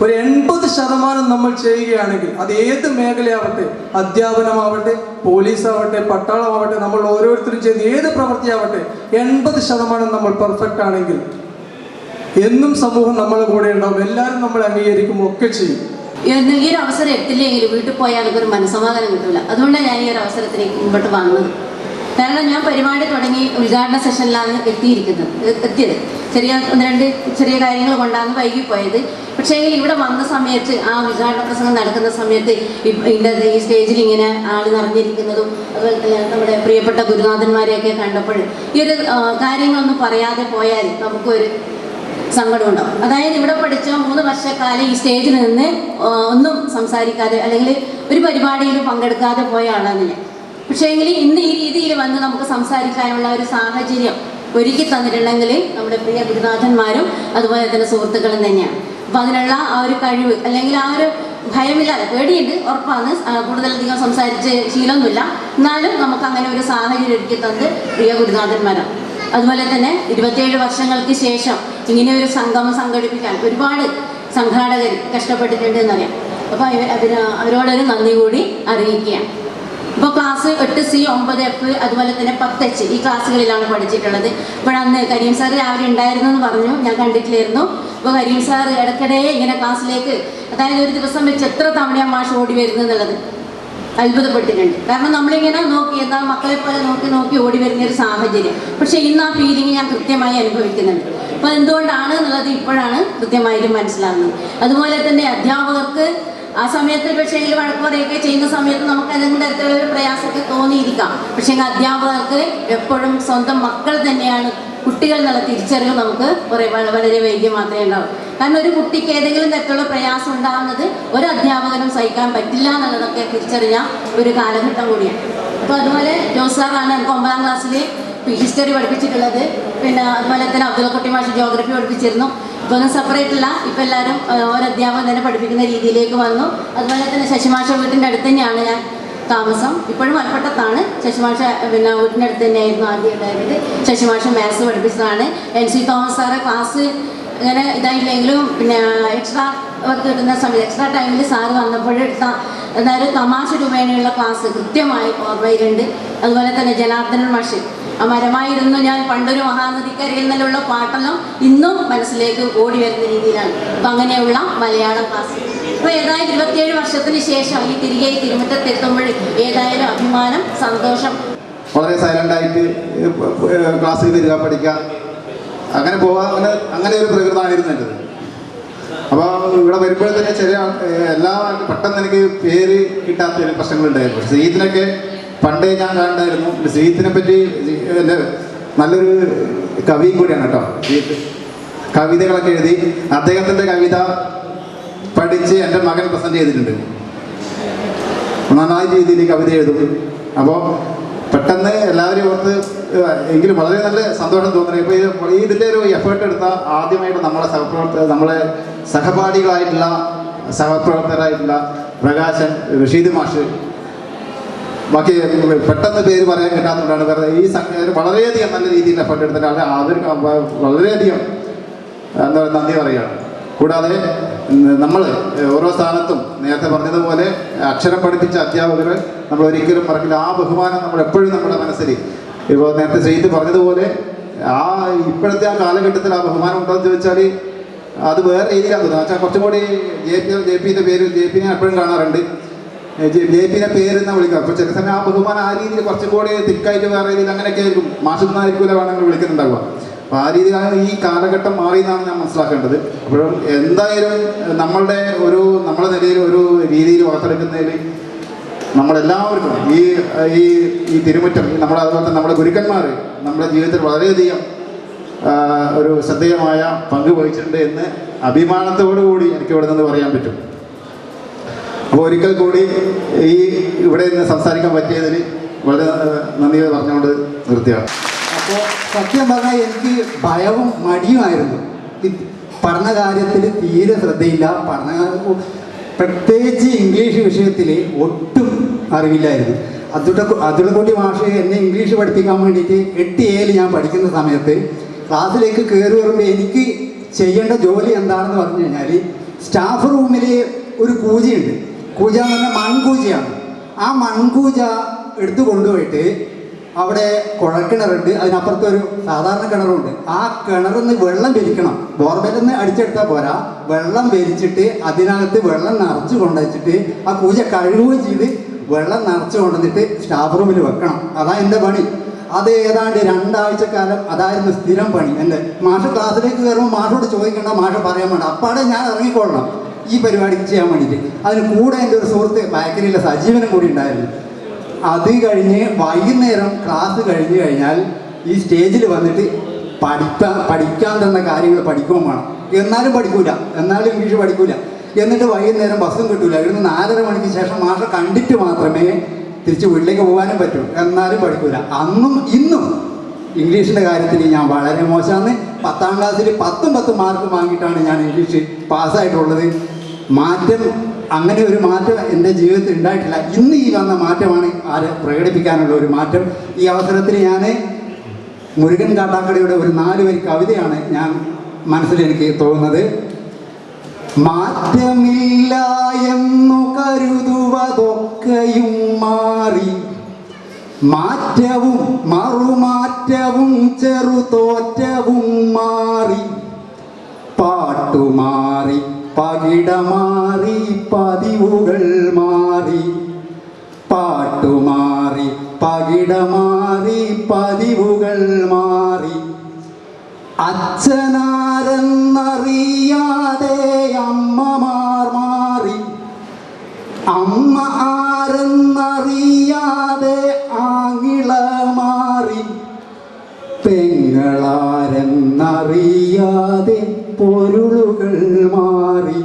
ഒരു 80% നമ്മൾ ചെയ്യുകയാണെങ്കിൽ, അത് ഏത് മേഖലയാവട്ടെ, അധ്യാപനമാവട്ടെ, പോലീസാവട്ടെ, പട്ടാളമാവട്ടെ, നമ്മൾ ഓരോരുത്തരും ചെയ്യുന്ന ഏത് പ്രവൃത്തിയാവട്ടെ, 80% നമ്മൾ പെർഫെക്റ്റ് ആണെങ്കിൽ എന്നും സമൂഹം നമ്മളെ കൂടെ ഉണ്ടാവും. എല്ലാവരും നമ്മളെ അംഗീകരിക്കും, ഒക്കെ ചെയ്യും. ഈ ഒരു അവസരം എത്തില്ലെങ്കിൽ വീട്ടിൽ പോയാൽ എനിക്കൊരു മനസ്സമാധാനം കിട്ടില്ല. അതുകൊണ്ടാണ് ഞാൻ ഈ ഒരു അവസരത്തിലേക്ക് മുമ്പോട്ട് വന്നത്. കാരണം ഞാൻ പരിപാടി തുടങ്ങി ഉദ്ഘാടന സെഷനിലാണ് എത്തിയത്. ചെറിയ 1-2 ചെറിയ കാര്യങ്ങൾ കൊണ്ടാണ് വൈകിപ്പോയത്. പക്ഷേ ഇവിടെ വന്ന സമയത്ത്, ആ ഉദ്ഘാടന പ്രസംഗം നടക്കുന്ന സമയത്ത് ഈ സ്റ്റേജിൽ ഇങ്ങനെ ആൾ നിറഞ്ഞിരിക്കുന്നതും അതുപോലെ തന്നെ നമ്മുടെ പ്രിയപ്പെട്ട ഗുരുനാഥന്മാരെയൊക്കെ കണ്ടപ്പോൾ ഈ ഒരു കാര്യങ്ങളൊന്നും പറയാതെ പോയാൽ നമുക്കൊരു സങ്കടം ഉണ്ടാവും. അതായത് ഇവിടെ പഠിച്ച 3 വർഷക്കാലം ഈ സ്റ്റേജിൽ നിന്ന് ഒന്നും സംസാരിക്കാതെ അല്ലെങ്കിൽ ഒരു പരിപാടിയിലും പങ്കെടുക്കാതെ പോയ ആളാണ് ഞാൻ. പക്ഷേ എങ്കിൽ ഇന്ന് ഈ രീതിയിൽ വന്ന് നമുക്ക് സംസാരിക്കാനുള്ള ഒരു സാഹചര്യം ഒരുക്കി തന്നിട്ടുണ്ടെങ്കിൽ നമ്മുടെ പ്രിയ ഗുരുനാഥന്മാരും അതുപോലെ തന്നെ സുഹൃത്തുക്കളും തന്നെയാണ്. അപ്പോൾ അതിനുള്ള ആ ഒരു കഴിവ്, അല്ലെങ്കിൽ ആ ഒരു ഭയമില്ലാതെ, പേടിയുണ്ട് ഉറപ്പാണ്, കൂടുതലധികം സംസാരിച്ച് ശീലമൊന്നുമില്ല, എന്നാലും നമുക്ക് അങ്ങനെ ഒരു സാഹചര്യം ഒരുക്കി തന്നത് പ്രിയ ഗുരുനാഥന്മാരാണ്. അതുപോലെ തന്നെ 27 വർഷങ്ങൾക്ക് ശേഷം ഇങ്ങനെ ഒരു സംഗമം സംഘടിപ്പിക്കാൻ ഒരുപാട് സംഘാടകർ കഷ്ടപ്പെട്ടിട്ടുണ്ട് എന്നറിയാം. അപ്പോൾ അവരോടൊരു നന്ദി കൂടി അറിയിക്കുകയാണ്. ഇപ്പോൾ ക്ലാസ് 8C, 9F അതുപോലെ തന്നെ 10H ഈ ക്ലാസ്സുകളിലാണ് പഠിച്ചിട്ടുള്ളത്. ഇപ്പോഴന്ന് കരീം സാർ രാവിലെ ഉണ്ടായിരുന്നു എന്ന് പറഞ്ഞു, ഞാൻ കണ്ടിട്ടില്ലായിരുന്നു. അപ്പോൾ കരീം സാർ ഇടയ്ക്കിടെ ഇങ്ങനെ ക്ലാസ്സിലേക്ക്, അതായത് ഒരു ദിവസം വെച്ച് എത്ര തവണയാണ് മാഷ് ഓടി വരുന്നത് എന്നുള്ളത് അത്ഭുതപ്പെട്ടിട്ടുണ്ട്. കാരണം നമ്മളിങ്ങനെ നോക്കി, എന്താ മക്കളെ പോലെ നോക്കി ഓടി വരുന്ന ഒരു സാഹചര്യം. പക്ഷേ ഇന്ന് ആ ഫീലിംഗ് ഞാൻ കൃത്യമായി അനുഭവിക്കുന്നുണ്ട്. അപ്പോൾ എന്തുകൊണ്ടാണ് എന്നുള്ളത് ഇപ്പോഴാണ് കൃത്യമായിട്ടും മനസ്സിലാകുന്നത്. അതുപോലെ തന്നെ അധ്യാപകർക്ക് ആ സമയത്ത് പക്ഷേ വഴക്ക് പറയുകയൊക്കെ ചെയ്യുന്ന സമയത്ത് നമുക്ക് ഏതെങ്കിലും തരത്തിലുള്ള ഒരു പ്രയാസമൊക്കെ തോന്നിയിരിക്കാം. പക്ഷേ അധ്യാപകർക്ക് എപ്പോഴും സ്വന്തം മക്കൾ തന്നെയാണ് കുട്ടികൾ എന്നുള്ള തിരിച്ചറിവ് നമുക്ക് വളരെ വൈകി മാത്രമേ ഉണ്ടാവൂ. കാരണം ഒരു കുട്ടിക്ക് ഏതെങ്കിലും തരത്തിലുള്ള പ്രയാസം ഉണ്ടാകുന്നത് ഒരു അധ്യാപകനും സഹിക്കാൻ പറ്റില്ല എന്നുള്ളതൊക്കെ തിരിച്ചറിഞ്ഞ ഒരു കാലഘട്ടം കൂടിയാണ്. അപ്പോൾ അതുപോലെ ജോസ് സാറാണ് എനിക്ക് 9ാം ക്ലാസ്സിൽ ഹിസ്റ്ററി പഠിപ്പിച്ചിട്ടുള്ളത്. പിന്നെ അതുപോലെ തന്നെ അബ്ദുള്ളക്കുട്ടി മാഷ് ജിയോഗ്രഫി പഠിപ്പിച്ചിരുന്നു. ഇപ്പോൾ ഒന്നും സെപ്പറേറ്റ് അല്ല, ഇപ്പോൾ എല്ലാവരും ഓരോ അധ്യാപകൻ തന്നെ പഠിപ്പിക്കുന്ന രീതിയിലേക്ക് വന്നു. അതുപോലെ തന്നെ ശശിമാഷ വീട്ടിൻ്റെ അടുത്ത് തന്നെയാണ് ഞാൻ താമസം. ഇപ്പോഴും മലപ്പട്ടത്താണ്. ശശിമാഷ പിന്നെ വീട്ടിൻ്റെ അടുത്ത് തന്നെയായിരുന്നു ആദ്യം ഉണ്ടായിരുന്നത്. ശശിമാഷ മാത്സ് പഠിപ്പിച്ചതാണ്. NC തോമസ് സാറ് ക്ലാസ് ഇങ്ങനെ ഇതായില്ലെങ്കിലും പിന്നെ എക്സ്ട്രാ വർക്ക് കിട്ടുന്ന സമയത്ത് എക്സ്ട്രാ ടൈമിൽ സാറ് വന്നപ്പോഴെടുത്ത അതായത് തമാശ രൂപേണയുള്ള ക്ലാസ് കൃത്യമായി ഓർമ്മയിലുണ്ട്. അതുപോലെ തന്നെ ജനാർദ്ദനൻ മാഷ്, ആ മരമായിരുന്നു ഞാൻ പണ്ടൊരു മഹാനദിക്കരയിൽ നിന്നുള്ള പാട്ടെല്ലാം ഇന്നും മനസ്സിലേക്ക് ഓടി വരുന്ന രീതിയിലാണ്. അപ്പം അങ്ങനെയുള്ള മലയാളം ക്ലാസ്. അപ്പോൾ ഏതായാലും 27 വർഷത്തിന് ശേഷം ഈ തിരികെ തിരുമുറ്റത്തെത്തുമ്പോൾ ഏതായാലും അഭിമാനം, സന്തോഷം. വളരെ സൈലൻ്റായിട്ട് ക്ലാസ്സിൽ വരിക, പഠിക്കുക, അങ്ങനെ പോവാൻ അങ്ങനെ ഒരു പ്രകൃതമായിരുന്നു എൻ്റെത്. അപ്പോൾ ഇവിടെ വരുമ്പോൾ തന്നെ എല്ലാം പെട്ടെന്ന് എനിക്ക് പേര് കിട്ടാത്ത പ്രശ്നങ്ങളുണ്ടായിരുന്നു. ശ്രീത്തിനൊക്കെ പണ്ടേ ഞാൻ കണ്ടായിരുന്നു. ശ്രീത്തിനെ പറ്റി നല്ലൊരു കവിയും കൂടിയാണ് കേട്ടോ. ശ്രീത്ത് കവിതകളൊക്കെ എഴുതി, അദ്ദേഹത്തിൻ്റെ കവിത പഠിച്ച് എൻ്റെ മകൻ പ്രസൻറ്റ് ചെയ്തിട്ടുണ്ട്. നന്നായ രീതിയിൽ കവിത എഴുതും. അപ്പോൾ പെട്ടെന്ന് എല്ലാവരും ഓർത്ത് എങ്കിലും വളരെ നല്ല സന്തോഷം തോന്നുന്നു. ഇപ്പോൾ ഇതിൻ്റെ ഒരു എഫേർട്ട് എടുത്താൽ ആദ്യമായിട്ട് നമ്മളെ സഹപ്രവർത്തകരായിട്ടുള്ള പ്രകാശൻ, റഷീദ് മാഷ്, ബാക്കി പെട്ടെന്ന് പേര് പറയാൻ കിട്ടാത്തതുകൊണ്ടാണ്. വെറുതെ ഈ വളരെയധികം നല്ല രീതിയിൽ എഫേർട്ട് എടുത്തിട്ട് അവർ വളരെയധികം എന്താ പറയുക നന്ദി പറയുകയാണ്. കൂടാതെ നമ്മൾ ഓരോ സ്ഥാനത്തും നേരത്തെ നേരത്തെ പറഞ്ഞതുപോലെ അക്ഷരം പഠിപ്പിച്ച അധ്യാപകർ നമ്മൾ ഒരിക്കലും മറക്കില്ല. ആ ബഹുമാനം നമ്മൾ എപ്പോഴും നമ്മുടെ മനസ്സിൽ, ഇപ്പോൾ നേരത്തെ ശ്രീജിത്ത് പറഞ്ഞതുപോലെ ഇപ്പോഴത്തെ ആ കാലഘട്ടത്തിൽ ആ ബഹുമാനം ഉണ്ടോ എന്ന് ചോദിച്ചാൽ അത് വേറെ രീതിയിലാണ് തോന്നുന്നത്. വെച്ചാൽ കുറച്ചും കൂടി ജെ പിൻ്റെ പേര്, ജെ പിനെ എപ്പോഴും കാണാറുണ്ട്, ജെ പിനെ പേരെന്നാ വിളിക്കുക. അപ്പോൾ ചില സമയം ആ ബഹുമാനം ആ രീതിയിൽ കുറച്ചും കൂടി തിക്കായിട്ട് വേറെ രീതിയിൽ അങ്ങനെയൊക്കെ ആയിരിക്കും, മാഷെന്നായിരിക്കില്ല വേണമെങ്കിൽ വിളിക്കുന്നുണ്ടാവുക. അപ്പോൾ ആ രീതിയിലാണ് ഈ കാലഘട്ടം മാറിയെന്നാണ് ഞാൻ മനസ്സിലാക്കേണ്ടത്. അപ്പോഴും എന്തായാലും നമ്മളെ നിലയിൽ ഒരു രീതിയിൽ വാർത്തെടുക്കുന്നതിൽ നമ്മളെല്ലാവർക്കും ഈ തിരുമുറ്റം, അതുപോലെ തന്നെ നമ്മുടെ ഗുരുക്കന്മാർ നമ്മുടെ ജീവിതത്തിൽ വളരെയധികം ഒരു ശ്രദ്ധേയമായ പങ്ക് വഹിച്ചിട്ടുണ്ട് എന്ന് അഭിമാനത്തോടുകൂടി എനിക്ക് ഇവിടെ നിന്ന് പറയാൻ പറ്റും. അപ്പോൾ ഒരിക്കൽ കൂടി ഇവിടെ നിന്ന് സംസാരിക്കാൻ പറ്റിയതിൽ വളരെ നന്ദി പറഞ്ഞുകൊണ്ട് നിർത്തിയാണ്. അപ്പോൾ സത്യം പറഞ്ഞാൽ എനിക്ക് ഭയവും മടിയുമായിരുന്നു. പഠന കാര്യത്തിൽ തീരെ ശ്രദ്ധയില്ല. പ്രത്യേകിച്ച് ഇംഗ്ലീഷ് വിഷയത്തിൽ ഒട്ടും അറിവില്ലായിരുന്നു. അതുകൊണ്ടി മാഷ് എന്നെ ഇംഗ്ലീഷ് പഠിപ്പിക്കാൻ വേണ്ടിയിട്ട് 8A ഞാൻ പഠിക്കുന്ന സമയത്ത് ക്ലാസ്സിലേക്ക് കയറി വരുമ്പോൾ എനിക്ക് ചെയ്യേണ്ട ജോലി എന്താണെന്ന് പറഞ്ഞു കഴിഞ്ഞാൽ, സ്റ്റാഫ് റൂമിൽ ഒരു കൂജയുണ്ട്. കൂജ എന്ന് പറഞ്ഞാൽ മൺകൂജയാണ്. ആ മൺകൂജ എടുത്തു കൊണ്ടുപോയിട്ട് അവിടെ കുഴൽക്കിണറുണ്ട്, അതിനപ്പുറത്ത് ഒരു സാധാരണ കിണറുണ്ട്. ആ കിണറിൽ നിന്ന് വെള്ളം വലിക്കണം. ബോർവെല്ലിൽ നിന്ന് അടിച്ചെടുത്താൽ പോരാ, വെള്ളം വലിച്ചിട്ട് അതിനകത്ത് വെള്ളം നിറച്ച് കൊണ്ടുവച്ചിട്ട് ആ കൂജ കഴുകുകയും ചെയ്ത് വെള്ളം നിറച്ച് കൊണ്ടുവന്നിട്ട് സ്റ്റാഫ് റൂമിൽ വെക്കണം. അതാണ് എൻ്റെ പണി. അത് ഏതാണ്ട് 2 ആഴ്ചക്കാലം അതായിരുന്നു സ്ഥിരം പണി. എൻ്റെ മാഷ് ക്ലാസ്സിലേക്ക് കയറുമ്പോൾ മാഷോട് ചോദിക്കേണ്ട, മാഷ് പറയാൻ വേണ്ട, അപ്പാടെ ഞാൻ ഇറങ്ങിക്കൊള്ളണം ഈ പരിപാടിക്ക് ചെയ്യാൻ വേണ്ടിയിട്ട്. അതിന് കൂടെ എൻ്റെ ഒരു സുഹൃത്ത് ബാക്കറിയിലെ സജീവനും കൂടി ഉണ്ടായിരുന്നു. അത് കഴിഞ്ഞ് വൈകുന്നേരം ക്ലാസ് കഴിഞ്ഞ് കഴിഞ്ഞാൽ ഈ സ്റ്റേജിൽ വന്നിട്ട് പഠിക്കാൻ തന്ന കാര്യങ്ങൾ പഠിക്കുകയും വേണം. എന്നാലും പഠിക്കൂല, എന്നാലും ഇംഗ്ലീഷ് പഠിക്കൂല. എന്നിട്ട് വൈകുന്നേരം ബസ്സും കിട്ടൂല. ഇവിടുന്ന് 4:30 മണിക്ക് ശേഷം മാഷെ കണ്ടിട്ട് മാത്രമേ തിരിച്ച് വീട്ടിലേക്ക് പോകാനും പറ്റൂ. എന്നാലും പഠിക്കൂല. അന്നും ഇന്നും ഇംഗ്ലീഷിൻ്റെ കാര്യത്തിൽ ഞാൻ വളരെ മോശമാണ്. 10ാം ക്ലാസ്സിൽ 10 മാർക്ക് വാങ്ങിയിട്ടാണ് ഞാൻ ഇംഗ്ലീഷ് പാസ്സായിട്ടുള്ളത്. അങ്ങനെ ഒരു മാറ്റം എൻ്റെ ജീവിതത്തിൽ ഉണ്ടായിട്ടില്ല. ഇന്ന് ഈ വന്ന മാറ്റമാണ് പ്രകടിപ്പിക്കാനുള്ള ഒരു മാറ്റം. ഈ അവസരത്തിൽ ഞാൻ മുരുകൻ കാട്ടാക്കടയുടെ ഒരു 4 വരി കവിതയാണ് ഞാൻ മനസ്സിലെനിക്ക് തോന്നുന്നത്. മാറ്റമില്ല എന്നു കരുതുവതൊക്കെയും മാറി, മാറ്റവും മറുമാറ്റവും ചെറുതോറ്റവും മാറി, പാട്ടുമാറി പകിടമാറി പതിവുകൾ മാറി, പാട്ടുമാറി പകിടമാറി പതിവുകൾ മാറി, അച്ഛനാരെന്നറിയാതെ അമ്മമാർ മാറി, അമ്മ ആരെന്നറിയാതെ ആങ്ങിള മാറി, പെങ്ങളാരെന്നറിയാതെ പൊരുളുകൾ മാറി,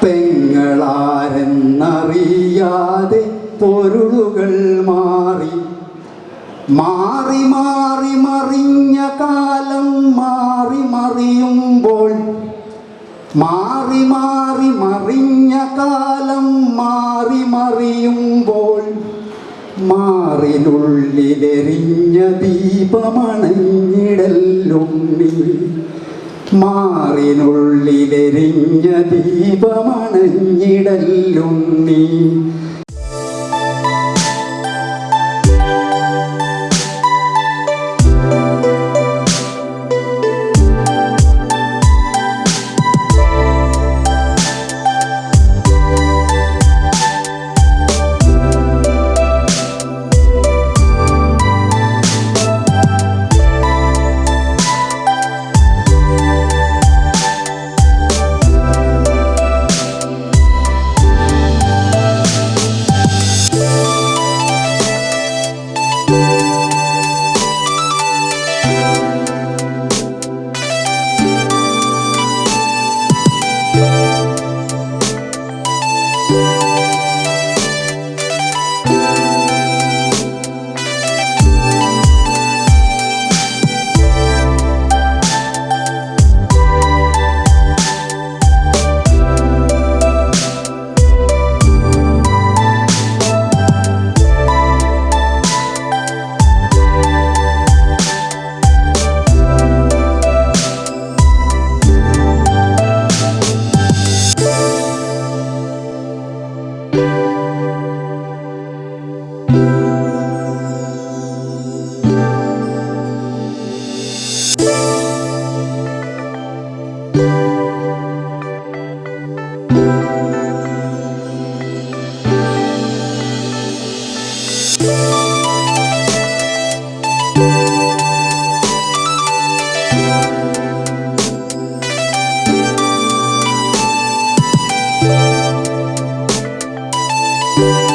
പെങ്ങളാരെന്നറിയാതെ പൊരുളുകൾ മാറി, മാറി മാറി മറിഞ്ഞ കാലം മാറി മറിയുമ്പോൾ, മാറി മാറി മറിഞ്ഞ കാലം മാറി മറിയുമ്പോൾ, മാറിനുള്ളിലെറിഞ്ഞ ദീപമണഞ്ഞിടല്ലുണ്ണി, മാറിനുള്ളിലെറിഞ്ഞ ദീപമണഞ്ഞിടല്ലുണ്ണി. you